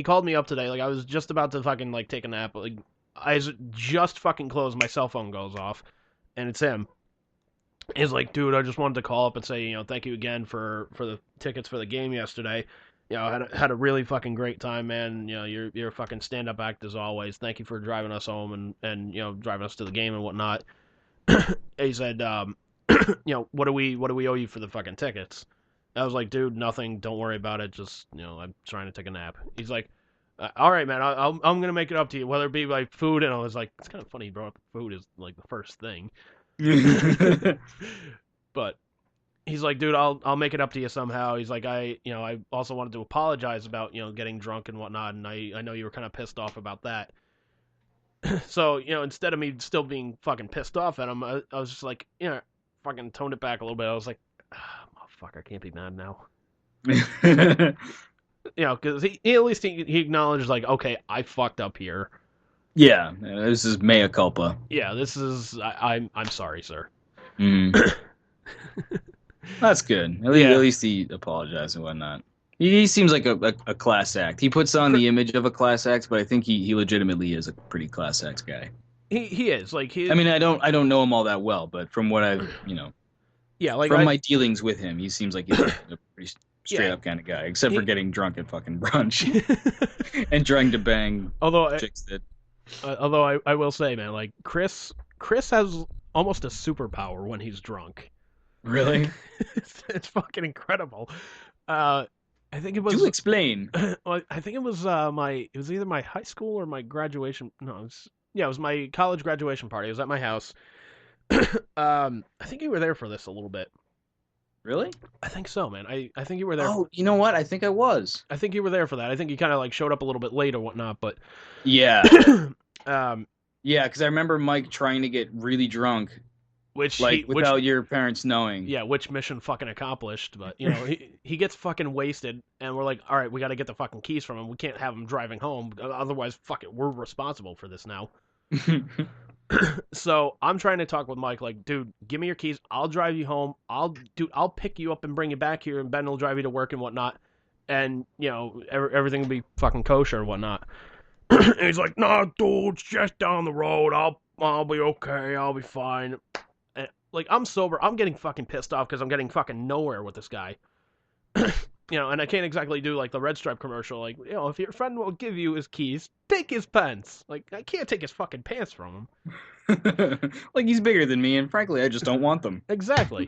called me up today. Like, I was just about to fucking, like, take a nap. Like, I just fucking closed, my cell phone goes off, and it's him. He's like, dude, I just wanted to call up and say, thank you again for the tickets for the game yesterday. I had a really fucking great time, man. You're a fucking stand-up act as always. Thank you for driving us home and driving us to the game and whatnot. He said, what do we owe you for the fucking tickets? I was like, dude, nothing. Don't worry about it. Just, I'm trying to take a nap. He's like, all right, man. I'm gonna make it up to you, whether it be like food. And I was like, it's kind of funny he brought up food as like the first thing. But he's like, dude, I'll make it up to you somehow. He's like, I also wanted to apologize about getting drunk and whatnot, and I know you were kind of pissed off about that. So instead of me still being fucking pissed off at him, I was just like, fucking toned it back a little bit. I was like, motherfucker, I can't be mad now. Because he at least he acknowledged, like, okay, I fucked up here. Yeah, this is mea culpa. Yeah, this is I'm sorry, sir. That's good. At least he apologized and whatnot. He seems like a class act. He puts on the image of a class act, but I think he legitimately is a pretty class act guy. He is like he. I mean, I don't know him all that well, but from what I've yeah, like from my dealings with him, he seems like he's a pretty straight up kind of guy, except for getting drunk at fucking brunch and trying to bang chicks that. Although I will say, man, like Chris has almost a superpower when he's drunk. Really? It's fucking incredible. I think it was. Do explain. Well, I think it was it was either my high school or my graduation. No, it was my college graduation party. It was at my house. I think you were there for this a little bit. Really? I think so, man. I think you were there. Oh, you know what? I think I was. I think you were there for that. I think you kind of like showed up a little bit late or whatnot, but yeah. Yeah, because I remember Mike trying to get really drunk, without your parents knowing. Yeah, which mission fucking accomplished. But he gets fucking wasted, and we're like, all right, we got to get the fucking keys from him. We can't have him driving home, otherwise, fuck it, we're responsible for this now. So I'm trying to talk with Mike, like, dude, give me your keys. I'll drive you home. I'll pick you up and bring you back here, and Ben will drive you to work and whatnot. And everything will be fucking kosher and whatnot. And he's like, "Nah, dude, it's just down the road. I'll be okay. I'll be fine." And, like, I'm sober. I'm getting fucking pissed off because I'm getting fucking nowhere with this guy. And I can't exactly do like the Red Stripe commercial. Like, if your friend will give you his keys, take his pants. Like, I can't take his fucking pants from him. Like, he's bigger than me, and frankly, I just don't want them. Exactly.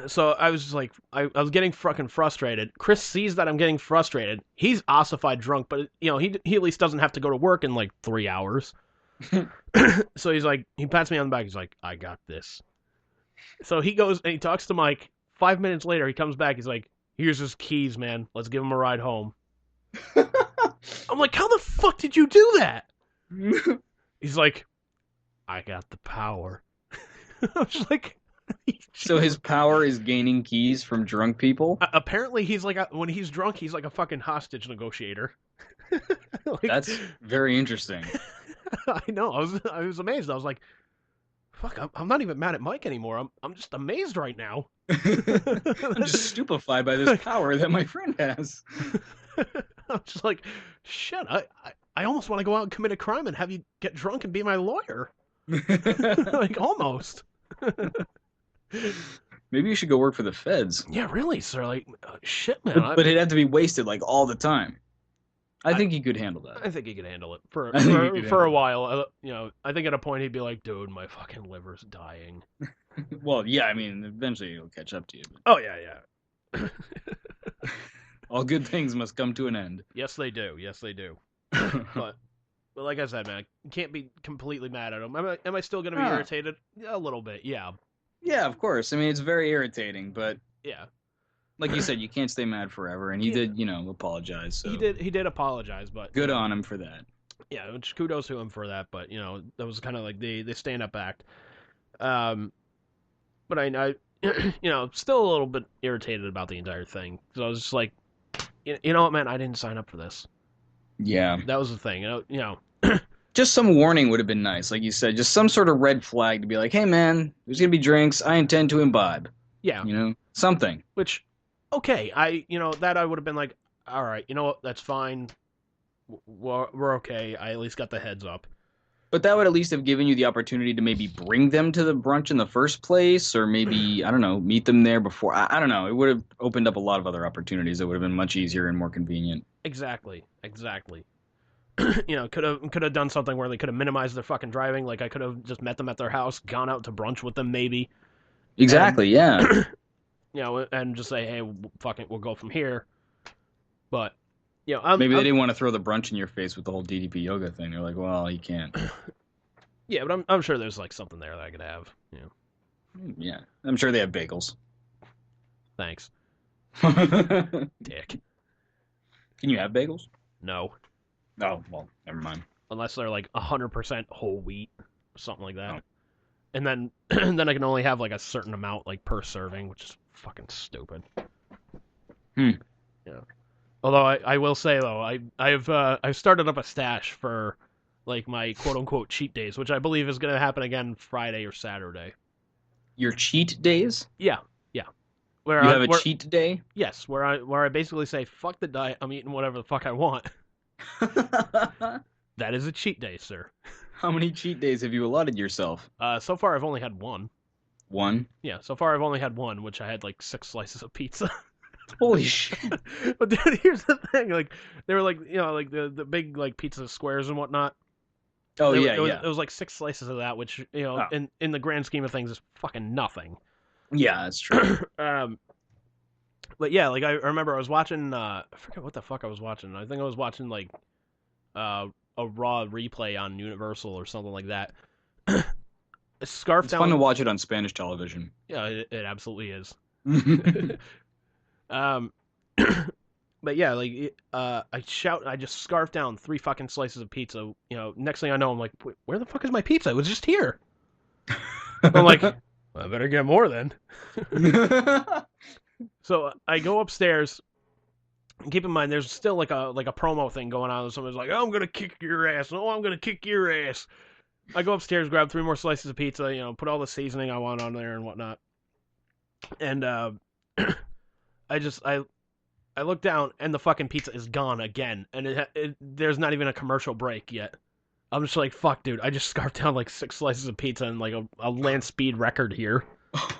So I was just like, I was getting fucking frustrated. Chris sees that I'm getting frustrated. He's ossified drunk, but he at least doesn't have to go to work in like 3 hours. So he's like, he pats me on the back. He's like, I got this. So he goes and he talks to Mike. 5 minutes later, he comes back. He's like, here's his keys, man. Let's give him a ride home. I'm like, how the fuck did you do that? He's like, I got the power. I was like, So his power is gaining keys from drunk people? Apparently, he's like when he's drunk, he's like a fucking hostage negotiator. Like, That's very interesting. I know. I was amazed. I was like, "Fuck! I'm not even mad at Mike anymore. I'm just amazed right now." I'm just stupefied by this power that my friend has. I'm just like, shit. I almost want to go out and commit a crime and have you get drunk and be my lawyer. Like almost. Maybe you should go work for the feds. Yeah, really, sir. Like, shit, man. But it'd have to be wasted like all the time. I think he could handle that. I think he could handle it for a while. You know, I think at a point he'd be like, dude, my fucking liver's dying. Well, yeah, I mean, eventually it'll catch up to you. But... Oh, yeah. all good things must come to an end. Yes, they do. Yes, they do. But like I said, man, you can't be completely mad at him. Am I still going to be irritated? A little bit, yeah. Yeah, of course. I mean, it's very irritating, but... Yeah. Like you said, you can't stay mad forever, and he did, apologize. So. He did apologize, but... Good on him for that. Yeah, which kudos to him for that, but, that was kind of like the stand-up act. But I still a little bit irritated about the entire thing. So I was just like, you know what, man, I didn't sign up for this. Yeah. That was the thing, Just some warning would have been nice, like you said. Just some sort of red flag to be like, hey, man, there's going to be drinks. I intend to imbibe. Yeah. Something. Which, okay, that I would have been like, all right, you know what, that's fine. We're okay. I at least got the heads up. But that would at least have given you the opportunity to maybe bring them to the brunch in the first place, or maybe, I don't know, meet them there before. I don't know. It would have opened up a lot of other opportunities that would have been much easier and more convenient. Exactly. Could have done something where they could have minimized their fucking driving. Like, I could have just met them at their house, gone out to brunch with them, maybe. Exactly, yeah. And just say, hey, fuck it, we'll go from here. But, maybe they didn't want to throw the brunch in your face with the whole DDP yoga thing. They're like, well, you can't. Yeah, but I'm sure there's like something there that I could have. Yeah, I'm sure they have bagels. Thanks. Dick. Can you have bagels? No. Oh, well, never mind. Unless they're like 100% whole wheat or something like that. Oh. And then I can only have like a certain amount like per serving, which is fucking stupid. Yeah. Although I will say though, I've started up a stash for like my quote unquote cheat days, which I believe is gonna happen again Friday or Saturday. Your cheat days? Yeah. Where you have a cheat day? Yes, where I basically say, fuck the diet, I'm eating whatever the fuck I want. That is a cheat day, sir. How many cheat days have you allotted yourself? So far I've only had one. One? Yeah, so far I've only had one, which I had like 6 slices of pizza. Holy shit. But dude, here's the thing, like, they were like, like the big like pizza squares and whatnot. Oh, it was like 6 slices of that, which, in the grand scheme of things is fucking nothing. Yeah, that's true. But yeah, like I remember I was watching, I forget what the fuck I was watching. I think I was watching like a Raw replay on Universal or something like that. It's fun to watch it on Spanish television. Yeah, it absolutely is. But yeah, like I just scarfed down 3 fucking slices of pizza. Next thing I know, I'm like, where the fuck is my pizza? It was just here. I'm like, well, I better get more then. So I go upstairs. And keep in mind, there's still like a promo thing going on. Someone's like, oh, I'm gonna kick your ass. Oh, I'm gonna kick your ass. I go upstairs, grab 3 more slices of pizza. Put all the seasoning I want on there and whatnot. And I look down and the fucking pizza is gone again, and there's not even a commercial break yet. I'm just like, fuck, dude. I just scarfed down like 6 slices of pizza and like a land speed record here.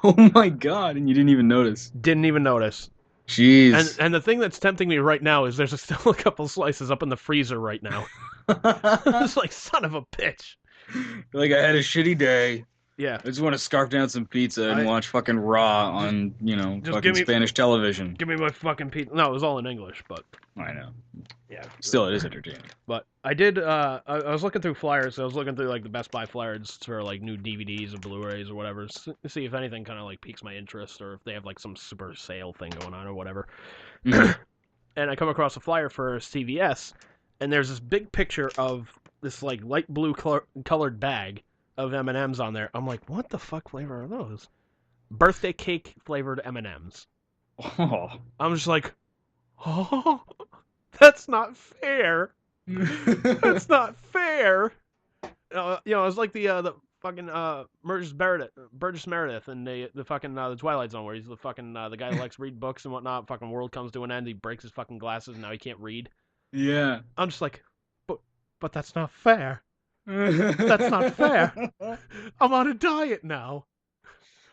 Oh my god! And you didn't even notice. Didn't even notice. Jeez. And the thing that's tempting me right now is there's still a couple slices up in the freezer right now. It's like, son of a bitch. Like, I had a shitty day. Yeah. I just want to scarf down some pizza and watch fucking Raw on, fucking Spanish television. Give me my fucking pizza. No, it was all in English, but... I know. Yeah. Still, it is entertaining. But I did, I was looking through flyers. I was looking through, like, the Best Buy flyers for, like, new DVDs or Blu-rays or whatever, to see if anything kind of, like, piques my interest or if they have, like, some super sale thing going on or whatever. Mm-hmm. And I come across a flyer for CVS, and there's this big picture of this, like, light blue colored bag of M&Ms on there. I'm like, what the fuck flavor are those? birthday cake flavored M&Ms. Oh. I'm just like, oh, that's not fair. That's not fair. It's like the fucking Burgess Meredith and the fucking the Twilight Zone, where he's the fucking the guy who likes to read books and whatnot. Fucking world comes to an end. He breaks his fucking glasses and now he can't read. Yeah. I'm just like, but that's not fair. That's not fair. I'm on a diet now.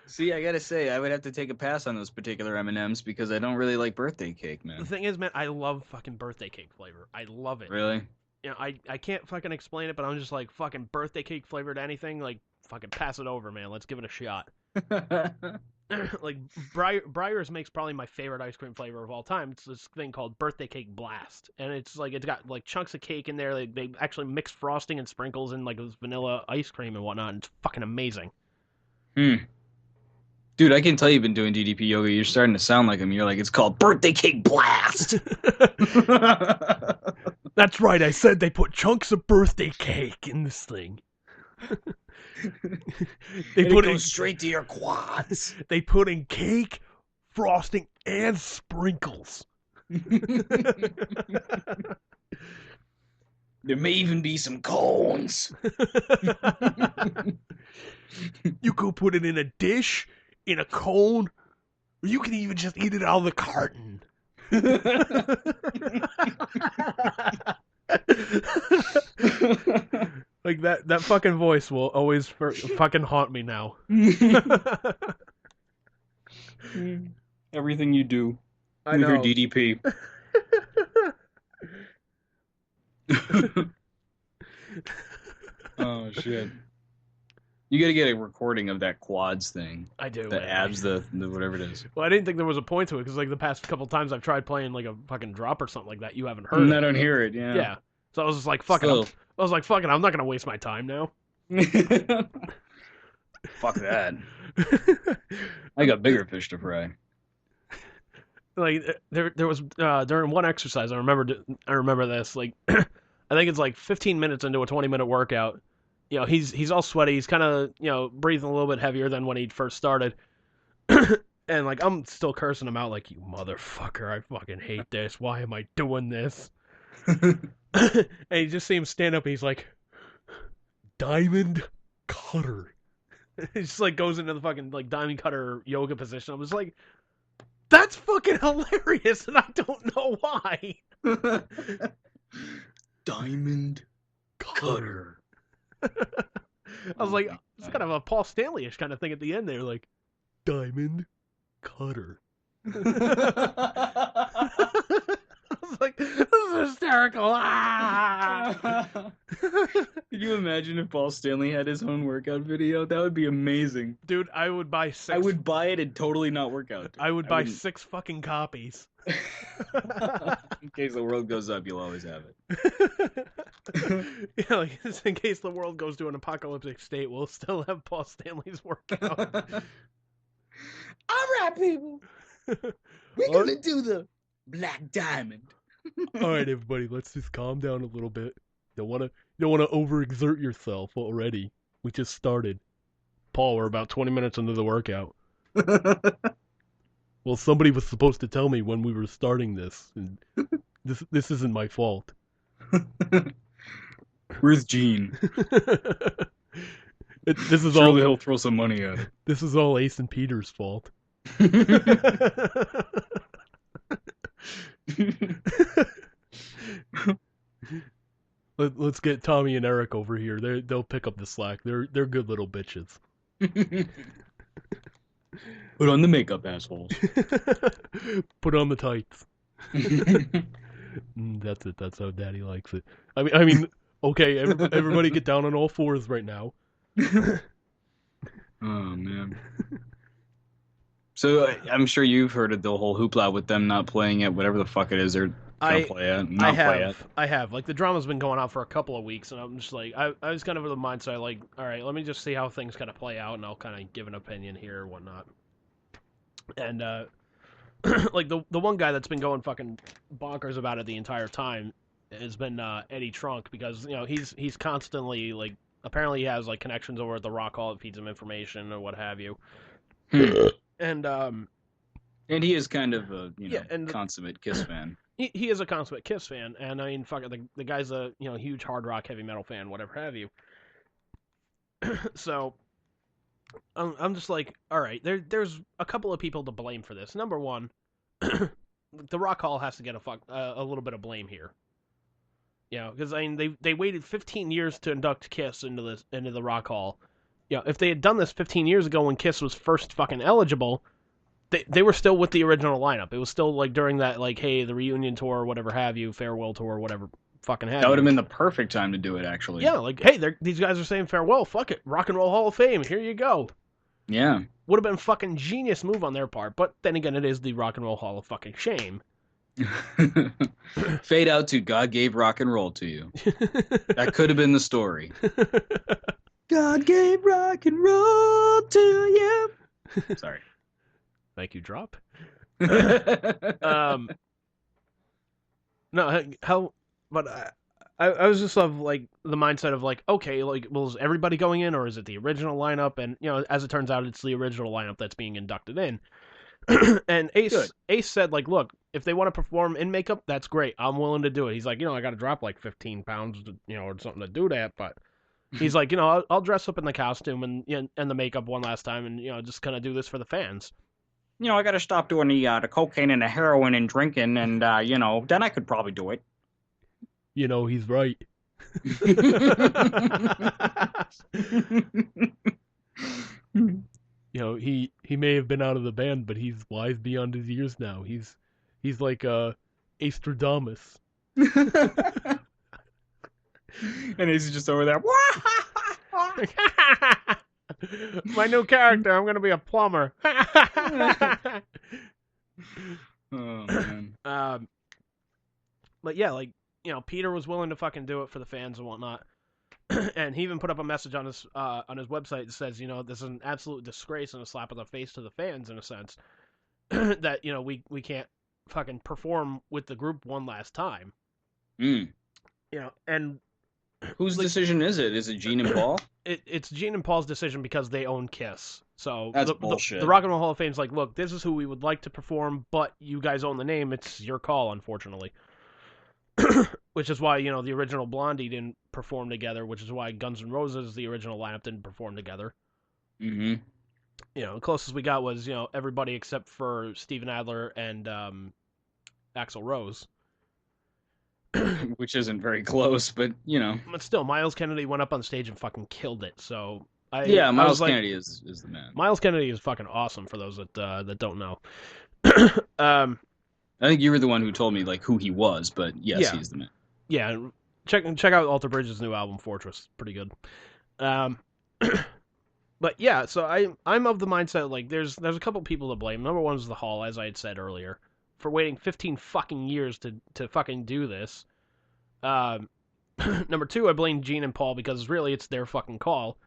See, I gotta say, I would have to take a pass on those particular M&Ms because I don't really like birthday cake, The man. thing is, man, I love fucking birthday cake flavor. I love it. Really? I can't fucking explain it, but I'm just like, fucking birthday cake flavored anything, like, fucking pass it over, man. Let's give it a shot. Like, Breyers makes probably my favorite ice cream flavor of all time. It's this thing called Birthday Cake Blast. And it's like, it's got like chunks of cake in there. Like, they actually mix frosting and sprinkles in like this vanilla ice cream and whatnot. And it's fucking amazing. Dude, I can tell you've been doing DDP yoga. You're starting to sound like him. You're like, it's called Birthday Cake Blast. That's right. I said they put chunks of birthday cake in this thing. They put it straight to your quads. They put in cake, frosting, and sprinkles. There may even be some cones. You could put it in a dish, in a cone, or you can even just eat it out of the carton. Like that fucking voice will always fucking haunt me now. Everything you do I with know. your DDP. Oh shit! You gotta get a recording of that quads thing. I do. The man. abs, the whatever it is. Well, I didn't think there was a point to it because like the past couple times I've tried playing like a fucking drop or something like that, you haven't heard it. I don't hear it. Yeah. Yeah. So I was just like, fuck it. I was like, fuck it. I'm not gonna waste my time now. Fuck that. I got bigger fish to fry. Like there was during one exercise I remember this, like I think it's like 15 minutes into a 20-minute workout. You know, he's all sweaty, he's kind of, you know, breathing a little bit heavier than when he first started. And like I'm still cursing him out like, you motherfucker, I fucking hate this. Why am I doing this? And you just see him stand up and he's like, diamond cutter. He just like goes into the fucking like diamond cutter yoga position. I was like, that's fucking hilarious, and I don't know why. Diamond cutter. I was like, it's kind of a Paul Stanley-ish kind of thing at the end there, like, diamond cutter. I was like, this is hysterical. Ah! Could you imagine if Paul Stanley had his own workout video? That would be amazing. Dude, I would buy 6. I would buy it and totally not work out. I would buy 6 fucking copies. In case the world goes up, you'll always have it. Yeah, like, just in case the world goes to an apocalyptic state, we'll still have Paul Stanley's workout. All right, people. We're gonna do the Black Diamond. All right, everybody, let's just calm down a little bit. Don't want to overexert yourself already. We just started. Paul, we're about 20 minutes into the workout. Well, somebody was supposed to tell me when we were starting this, and this isn't my fault. Where's Gene? This is Surely he'll throw some money at it. This is all Ace and Peter's fault. Let's get Tommy and Eric over here. They'll pick up the slack. They're good little bitches. Put on the makeup, assholes. Put on the tights. That's it. That's how Daddy likes it. I mean, okay, everybody get down on all fours right now. Oh man. So I'm sure you've heard of the whole hoopla with them not playing at whatever the fuck it is they're gonna play at. I have. Like, the drama's been going on for a couple of weeks, and I'm just like, I was kind of of the mindset, like, all right, let me just see how things kind of play out, and I'll kind of give an opinion here or whatnot. And like the one guy that's been going fucking bonkers about it the entire time has been Eddie Trunk, because, you know, he's constantly, like, apparently he has like connections over at the Rock Hall that feeds him information or what have you. And he is kind of a and consummate Kiss fan. He is a consummate Kiss fan, and I mean, fuck it, the guy's a huge hard rock, heavy metal fan, whatever have you. So I'm just like, all right, there's a couple of people to blame for this. Number one, the Rock Hall has to get a little bit of blame here. Because I mean, they waited 15 years to induct Kiss into the Rock Hall. If they had done this 15 years ago when Kiss was first fucking eligible, they were still with the original lineup. It was still like during that, like, hey, the reunion tour, or whatever have you, farewell tour, whatever fucking have you. That would have been the perfect time to do it, actually. Yeah, like, hey, these guys are saying farewell, fuck it, Rock and Roll Hall of Fame, here you go. Yeah. Would have been a fucking genius move on their part, but then again, it is the Rock and Roll Hall of fucking Shame. Fade out to God gave rock and roll to you. That could have been the story. God gave rock and roll to you. Sorry. Thank you, Drop. No, how? But I was just of like the mindset of like, okay, like, well, is everybody going in, or is it the original lineup? And as it turns out, it's the original lineup that's being inducted in. And Ace said, like, look, if they want to perform in makeup, that's great. I'm willing to do it. He's like, I got to drop like 15 pounds, or something to do that. But he's like, I'll dress up in the costume and the makeup one last time, and just kind of do this for the fans. I got to stop doing the cocaine and the heroin and drinking, and then I could probably do it. He's right. He may have been out of the band, but he's wise beyond his years now. He's like Astradamus. And he's just over there. My new character, I'm gonna be a plumber. Oh man. But yeah, like, Peter was willing to fucking do it for the fans and whatnot. And he even put up a message on his website that says, this is an absolute disgrace and a slap in the face to the fans, in a sense, that we can't fucking perform with the group one last time. And whose decision is it? Is it Gene and Paul? It's Gene and Paul's decision because they own Kiss. So that's bullshit. The Rock and Roll Hall of Fame's like, look, this is who we would like to perform, but you guys own the name. It's your call, unfortunately. Which is why, the original Blondie didn't perform together, which is why Guns N' Roses, the original lineup, didn't perform together. Mm-hmm. The closest we got was, everybody except for Steven Adler and Axl Rose. Which isn't very close, but, But still, Miles Kennedy went up on stage and fucking killed it, so... Miles Kennedy is the man. Miles Kennedy is fucking awesome, for those that don't know. I think you were the one who told me, like, who he was, but yes, he's the man. Yeah, check out Alter Bridge's new album, Fortress. Pretty good. But yeah, so I'm of the mindset, like, there's a couple people to blame. Number one is the Hall, as I had said earlier, for waiting 15 fucking years to fucking do this. Number two, I blame Gene and Paul because really it's their fucking call.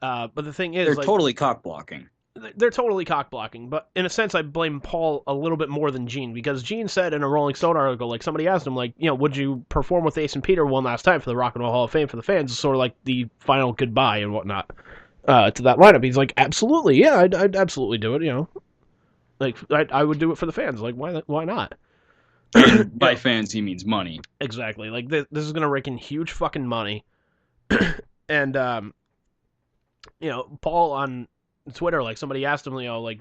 But the thing is, they're totally cock-blocking. They're totally cock-blocking, but in a sense, I blame Paul a little bit more than Gene, because Gene said in a Rolling Stone article, like, somebody asked him, like, would you perform with Ace and Peter one last time for the Rock and Roll Hall of Fame for the fans? It's sort of like the final goodbye and whatnot to that lineup. He's like, absolutely, yeah, I'd absolutely do it, Like, I would do it for the fans. Like, why not? And by fans, he means money. Exactly. Like, this is going to rake in huge fucking money. And, Paul on Twitter, like, somebody asked him, like,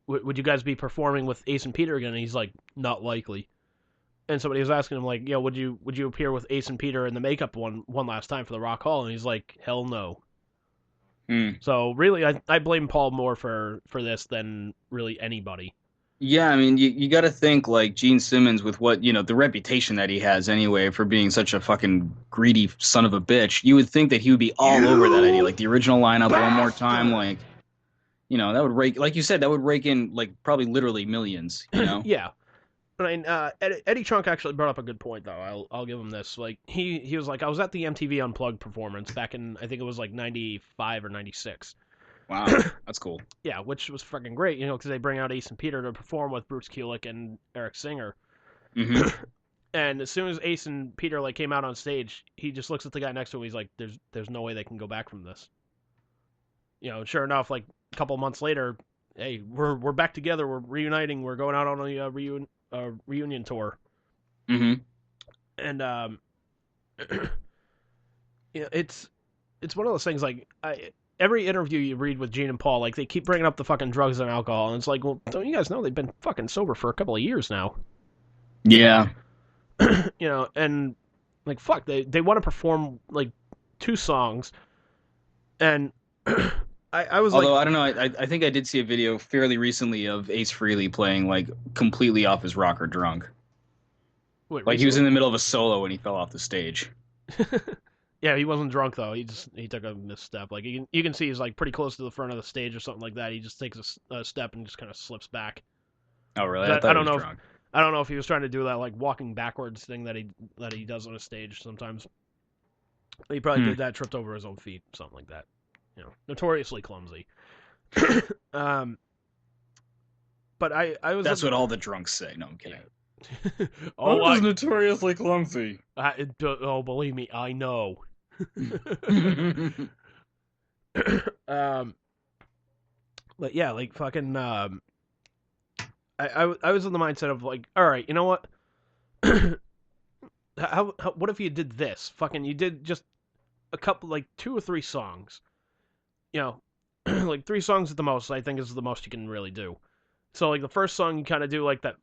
would you guys be performing with Ace and Peter again? And he's like, not likely. And somebody was asking him, like, would you appear with Ace and Peter in the makeup one last time for the Rock Hall? And he's like, hell no. So really, I blame Paul more for this than really anybody. Yeah, I mean, you got to think, like, Gene Simmons, with what, the reputation that he has anyway for being such a fucking greedy son of a bitch, you would think that he would be all over that idea, like the original lineup one more time, like, that would rake, like you said, that would rake in, like, probably literally millions, Yeah. I mean, Eddie Trunk actually brought up a good point, though. I'll give him this. Like, he was like, I was at the MTV Unplugged performance back in, I think it was like 95 or 96. Wow, that's cool. Yeah, which was fucking great, because they bring out Ace and Peter to perform with Bruce Kulick and Eric Singer. Mm-hmm. And as soon as Ace and Peter, like, came out on stage, he just looks at the guy next to him. He's like, "There's no way they can go back from this." Sure enough, like a couple months later, hey, we're back together. We're reuniting. We're going out on a reunion tour. Mm-hmm. And yeah, it's one of those things. Like every interview you read with Gene and Paul, like they keep bringing up the fucking drugs and alcohol, and it's like, well, don't you guys know they've been fucking sober for a couple of years now? Yeah. And like fuck, they want to perform like 2 songs, and I was Although I don't know, I think I did see a video fairly recently of Ace Frehley playing like completely off his rocker drunk. wait, Like he was in the middle of a solo and he fell off the stage. Yeah, he wasn't drunk though. He took a misstep. Like you can see he's like pretty close to the front of the stage or something like that. He just takes a step and just kind of slips back. Oh really? I don't know. Drunk. I don't know if he was trying to do that like walking backwards thing that he does on a stage sometimes. He probably did that, tripped over his own feet, something like that. Notoriously clumsy. But I was. That's what all the drunks say. No, I'm kidding. Yeah. I was notoriously clumsy. Believe me, I know. But yeah, like fucking. I was in the mindset of like, all right, you know what? What if you did this? Fucking, you did just a couple, like 2 or 3 songs. Like 3 songs at the most. I think is the most you can really do. So like the first song you kind of do like that,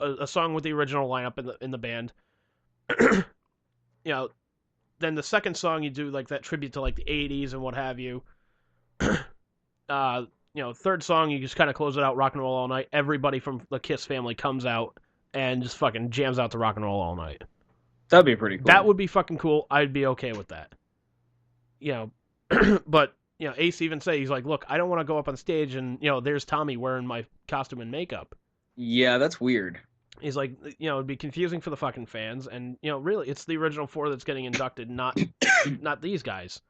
a song with the original lineup in the band. Then the second song you do like that tribute to like the 80s and what have you. Third song you just kind of close it out, rock and roll all night. Everybody from the Kiss family comes out and just fucking jams out to rock and roll all night. That'd be pretty cool. That would be fucking cool. I'd be okay with that. But Ace even say he's like, look, I don't want to go up on stage and there's Tommy wearing my costume and makeup. Yeah, that's weird. He's like, it'd be confusing for the fucking fans, and really, it's the original 4 that's getting inducted, not these guys.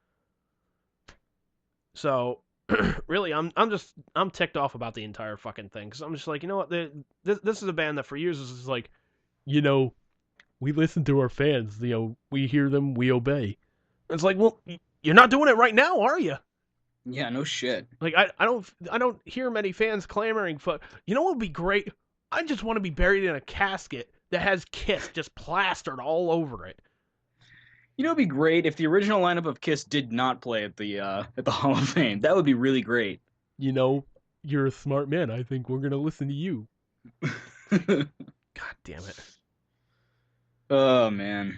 So, really, I'm ticked off about the entire fucking thing, because I'm just like, you know what, this is a band that for years is like, we listen to our fans, we hear them, we obey. It's like, well, you're not doing it right now, are you? Yeah, no shit. Like I don't hear many fans clamoring for. What would be great? I just want to be buried in a casket that has Kiss just plastered all over it. It'd be great if the original lineup of Kiss did not play at the Hall of Fame. That would be really great. You're a smart man. I think we're gonna listen to you. God damn it. Oh man.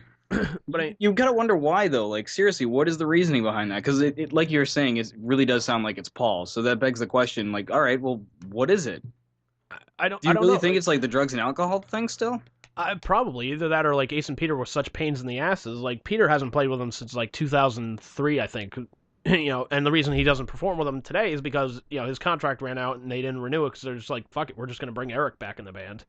But you gotta wonder why though. Like seriously, what is the reasoning behind that? Because it like you're saying, it really does sound like it's Paul. So that begs the question. Like, all right, well, what is it? I don't. Do you really know. think it's like the drugs and alcohol thing still? Probably either that or like Ace and Peter were such pains in the asses. Like Peter hasn't played with them since like 2003, I think. And the reason he doesn't perform with them today is because his contract ran out and they didn't renew it because they're just like, fuck it, we're just gonna bring Eric back in the band.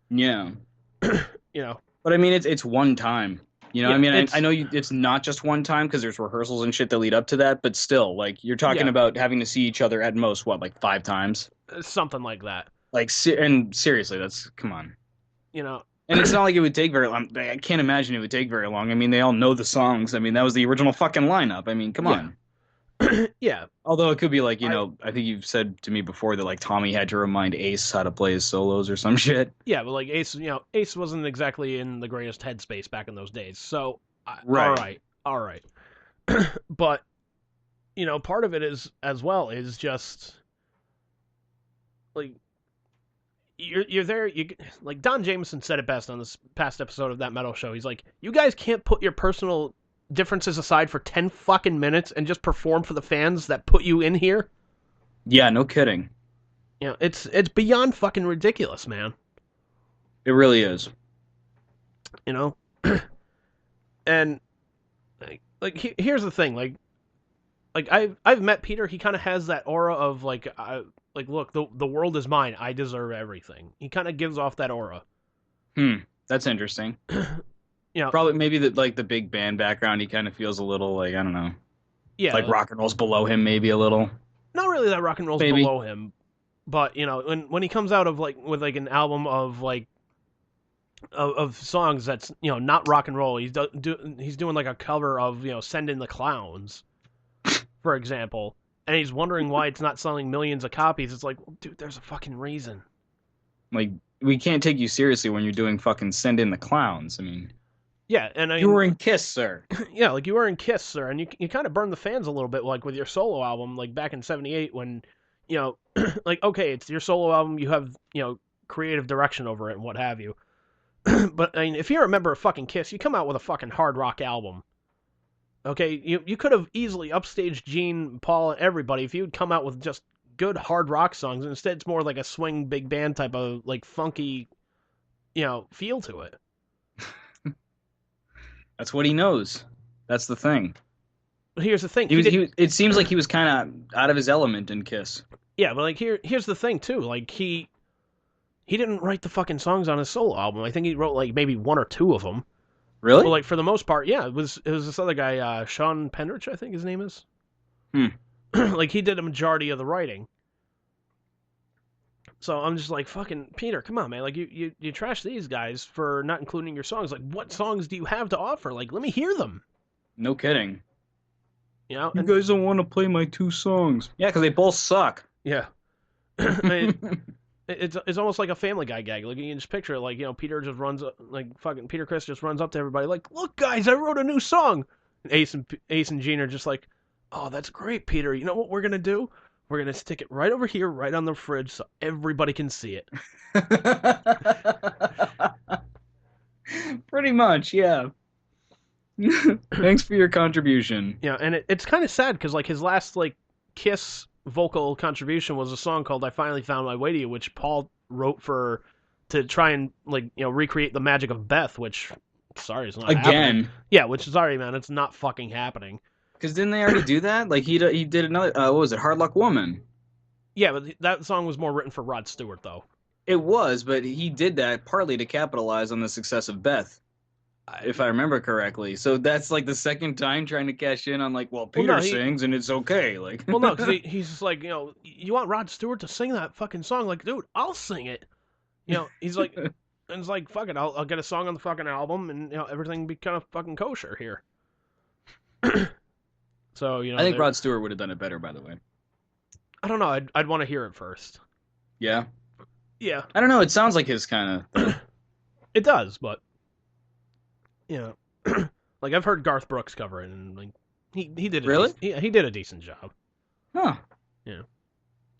Yeah. But I mean, it's one time. I mean, I know it's not just one time because there's rehearsals and shit that lead up to that, but still, like, you're talking about having to see each other at most, what, like 5 times? Something like that. Like, and seriously, come on. And it's not like it would take very long. I can't imagine it would take very long. I mean, they all know the songs. I mean, that was the original fucking lineup. I mean, come on. Yeah. Although it could be like, I think you've said to me before that like Tommy had to remind Ace how to play his solos or some shit. Yeah, but like Ace, Ace wasn't exactly in the greatest headspace back in those days. So, right. All right. But, part of it is just like you're there. Like Don Jameson said it best on this past episode of That Metal Show. He's like, you guys can't put your personal differences aside for 10 fucking minutes and just perform for the fans that put you in here. Yeah, no kidding. It's beyond fucking ridiculous, man. It really is. And like here's the thing, like I've met Peter. He kind of has that aura of like look, the world is mine. I deserve everything. He kind of gives off that aura. That's interesting. Probably maybe the big band background. He kind of feels a little like, I don't know. Yeah, like rock and roll's below him, maybe a little. Not really that rock and roll's below him, but when he comes out of with an album of of songs that's not rock and roll, he's doing like a cover of Send in the Clowns, for example. and he's wondering why it's not selling millions of copies. It's like, well, dude, there's a fucking reason. Like, we can't take you seriously when you're doing fucking Send in the Clowns. I mean, yeah, and you were in Kiss, sir. Yeah, like you were in Kiss, sir, and you kind of burned the fans a little bit, like with your solo album, like back in '78 when, you know, like, okay, it's your solo album, you have, you know, creative direction over it and what have you. But, I mean, if you're a member of fucking Kiss, you come out with a fucking hard rock album. Okay, you could have easily upstaged Gene, Paul, and everybody if you'd come out with just good hard rock songs, and instead it's more like a swing big band type of, like, funky, you know, feel to it. That's what he knows. That's the thing. But here's the thing. It seems like he was kind of out of his element in Kiss. Yeah, but, like, here's the thing, too. Like, he didn't write the fucking songs on his solo album. I think he wrote, like, maybe one or two of them. Really? But, like, for the most part, yeah, it was this other guy, Sean Penrich, I think his name is. Like, he did a majority of the writing. So I'm just like, fucking Peter, come on, man. Like, you trash these guys for not including your songs. Like, what songs do you have to offer? Like, let me hear them. No kidding. You know? You guys don't want to play my 2 songs. Yeah, because they both suck. Yeah. I mean, it's almost like a Family Guy gag. Like, you can just picture it, like, you know, Peter just runs up, like, fucking Peter Criss just runs up to everybody, like, look, guys, I wrote a new song. And Ace and Gene are just like, oh, that's great, Peter. You know what we're going to do? We're going to stick it right over here, right on the fridge, so everybody can see it. Pretty much, yeah. Thanks for your contribution. Yeah, and it's kind of sad, because, like, his last, like, Kiss vocal contribution was a song called I Finally Found My Way to You, which Paul wrote to try and, like, you know, recreate the magic of Beth, which, sorry, it's not happening. Yeah, which, sorry, man, it's not fucking happening. Because didn't they already do that? Like, he did another, what was it, Hard Luck Woman? Yeah, but that song was more written for Rod Stewart, though. It was, but he did that partly to capitalize on the success of Beth, if I remember correctly. So that's, like, the second time trying to cash in on, like, well, Peter sings and it's okay. Like, well, no, because he's just like, you know, you want Rod Stewart to sing that fucking song? Like, dude, I'll sing it. You know, he's like, and it's like, fuck it, I'll get a song on the fucking album, and, you know, everything will be kind of fucking kosher here. So, you know, I think Rod Stewart would have done it better, by the way. I don't know. I'd want to hear it first. Yeah? Yeah. I don't know. It sounds like his kind of... It does, but... You know... like, I've heard Garth Brooks cover it, and, like, he did Really? He did a decent job. Huh. Yeah.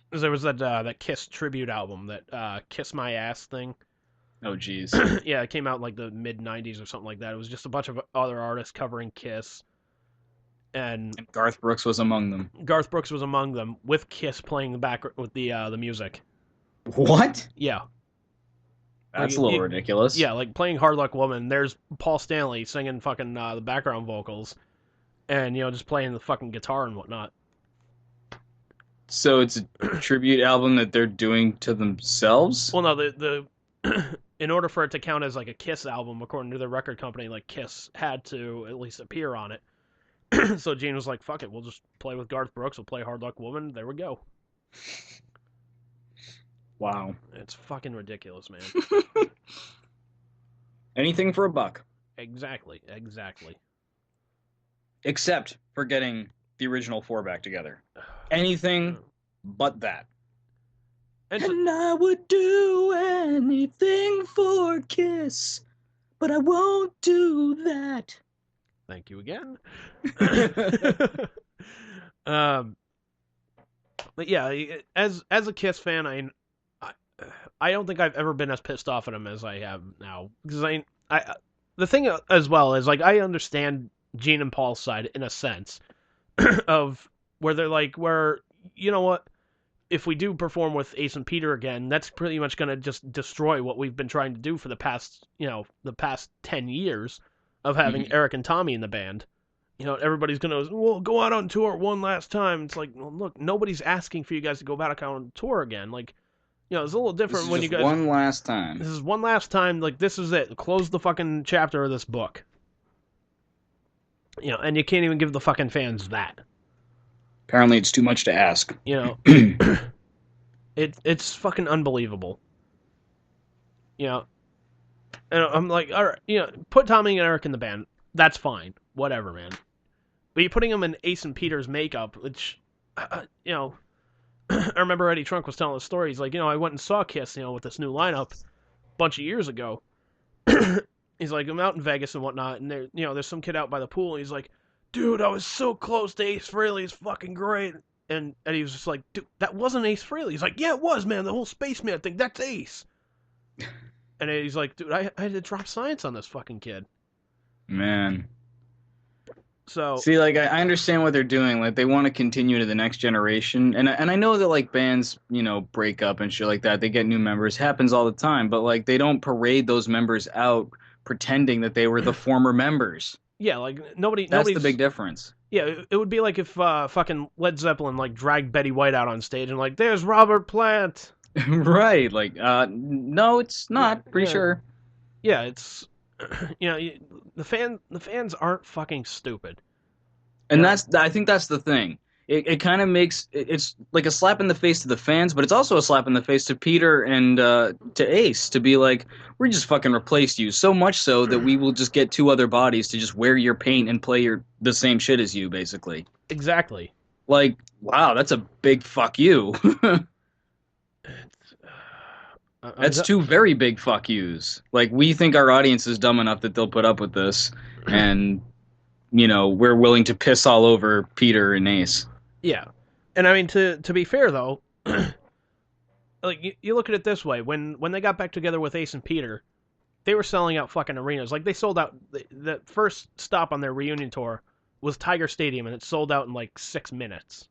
Because there was that Kiss tribute album, that Kiss My Ass thing. Oh, jeez. Yeah, it came out in, like, the mid-'90s or something like that. It was just a bunch of other artists covering Kiss. And Garth Brooks was among them. Garth Brooks was among them, with Kiss playing the back with the music. What? Yeah. That's like, a little ridiculous. Yeah, like playing Hard Luck Woman, there's Paul Stanley singing fucking the background vocals, and, you know, just playing the fucking guitar and whatnot. So it's a tribute album that they're doing to themselves? Well, no, the in order for it to count as like a Kiss album, according to the record company, like Kiss had to at least appear on it. So Gene was like, fuck it, we'll just play with Garth Brooks, we'll play Hard Luck Woman, there we go. Wow. It's fucking ridiculous, man. Anything for a buck. Exactly. Except for getting the original 4 back together. Anything but that. And I would do anything for Kiss, but I won't do that. Thank you again. But yeah, as a Kiss fan, I don't think I've ever been as pissed off at him as I have now. Because the thing as well is, like, I understand Gene and Paul's side in a sense of where they're like, you know what, if we do perform with Ace and Peter again, that's pretty much going to just destroy what we've been trying to do for the past 10 years of having Eric and Tommy in the band. You know, everybody's going to, well, go out on tour one last time. It's like, well, look, nobody's asking for you guys to go back on tour again. Like, you know, it's a little different when you guys... one last time. This is one last time. Like, this is it. Close the fucking chapter of this book. You know, and you can't even give the fucking fans that. Apparently it's too much to ask. You know, it's fucking unbelievable. You know, and I'm like, all right, you know, put Tommy and Eric in the band. That's fine. Whatever, man. But you're putting them in Ace and Peter's makeup, which, you know, I remember Eddie Trunk was telling a story. He's like, you know, I went and saw Kiss, you know, with this new lineup a bunch of years ago. He's like, I'm out in Vegas and whatnot, and there, you know, there's some kid out by the pool, and he's like, dude, I was so close to Ace Frehley, it's fucking great. And Eddie was just like, dude, that wasn't Ace Frehley. He's like, yeah, it was, man, the whole Spaceman thing, that's Ace. And Eddie's like, dude, I had to drop science on this fucking kid. Man. So see, like I understand what they're doing. Like they want to continue to the next generation, and I know that like bands, you know, break up and shit like that. They get new members, happens all the time. But like they don't parade those members out pretending that they were the former members. yeah, like nobody's the big difference. Yeah, it would be like if fucking Led Zeppelin like dragged Betty White out on stage and like, there's Robert Plant. Right? Like, no, it's not. Pretty sure. Yeah, it's you know, the fans aren't fucking stupid. And I think that's the thing. It kind of makes it's like a slap in the face to the fans, but it's also a slap in the face to Peter and to Ace to be like, we just fucking replaced you, so much so that we will just get two other bodies to just wear your paint and play the same shit as you, basically. Exactly. Like, wow, that's a big fuck you. That's two very big fuck yous. Like, we think our audience is dumb enough that they'll put up with this, and, you know, we're willing to piss all over Peter and Ace. Yeah. And I mean, to be fair, though, like, you look at it this way. When they got back together with Ace and Peter, they were selling out fucking arenas. Like, they sold out. The first stop on their reunion tour was Tiger Stadium, and it sold out in, like, 6 minutes.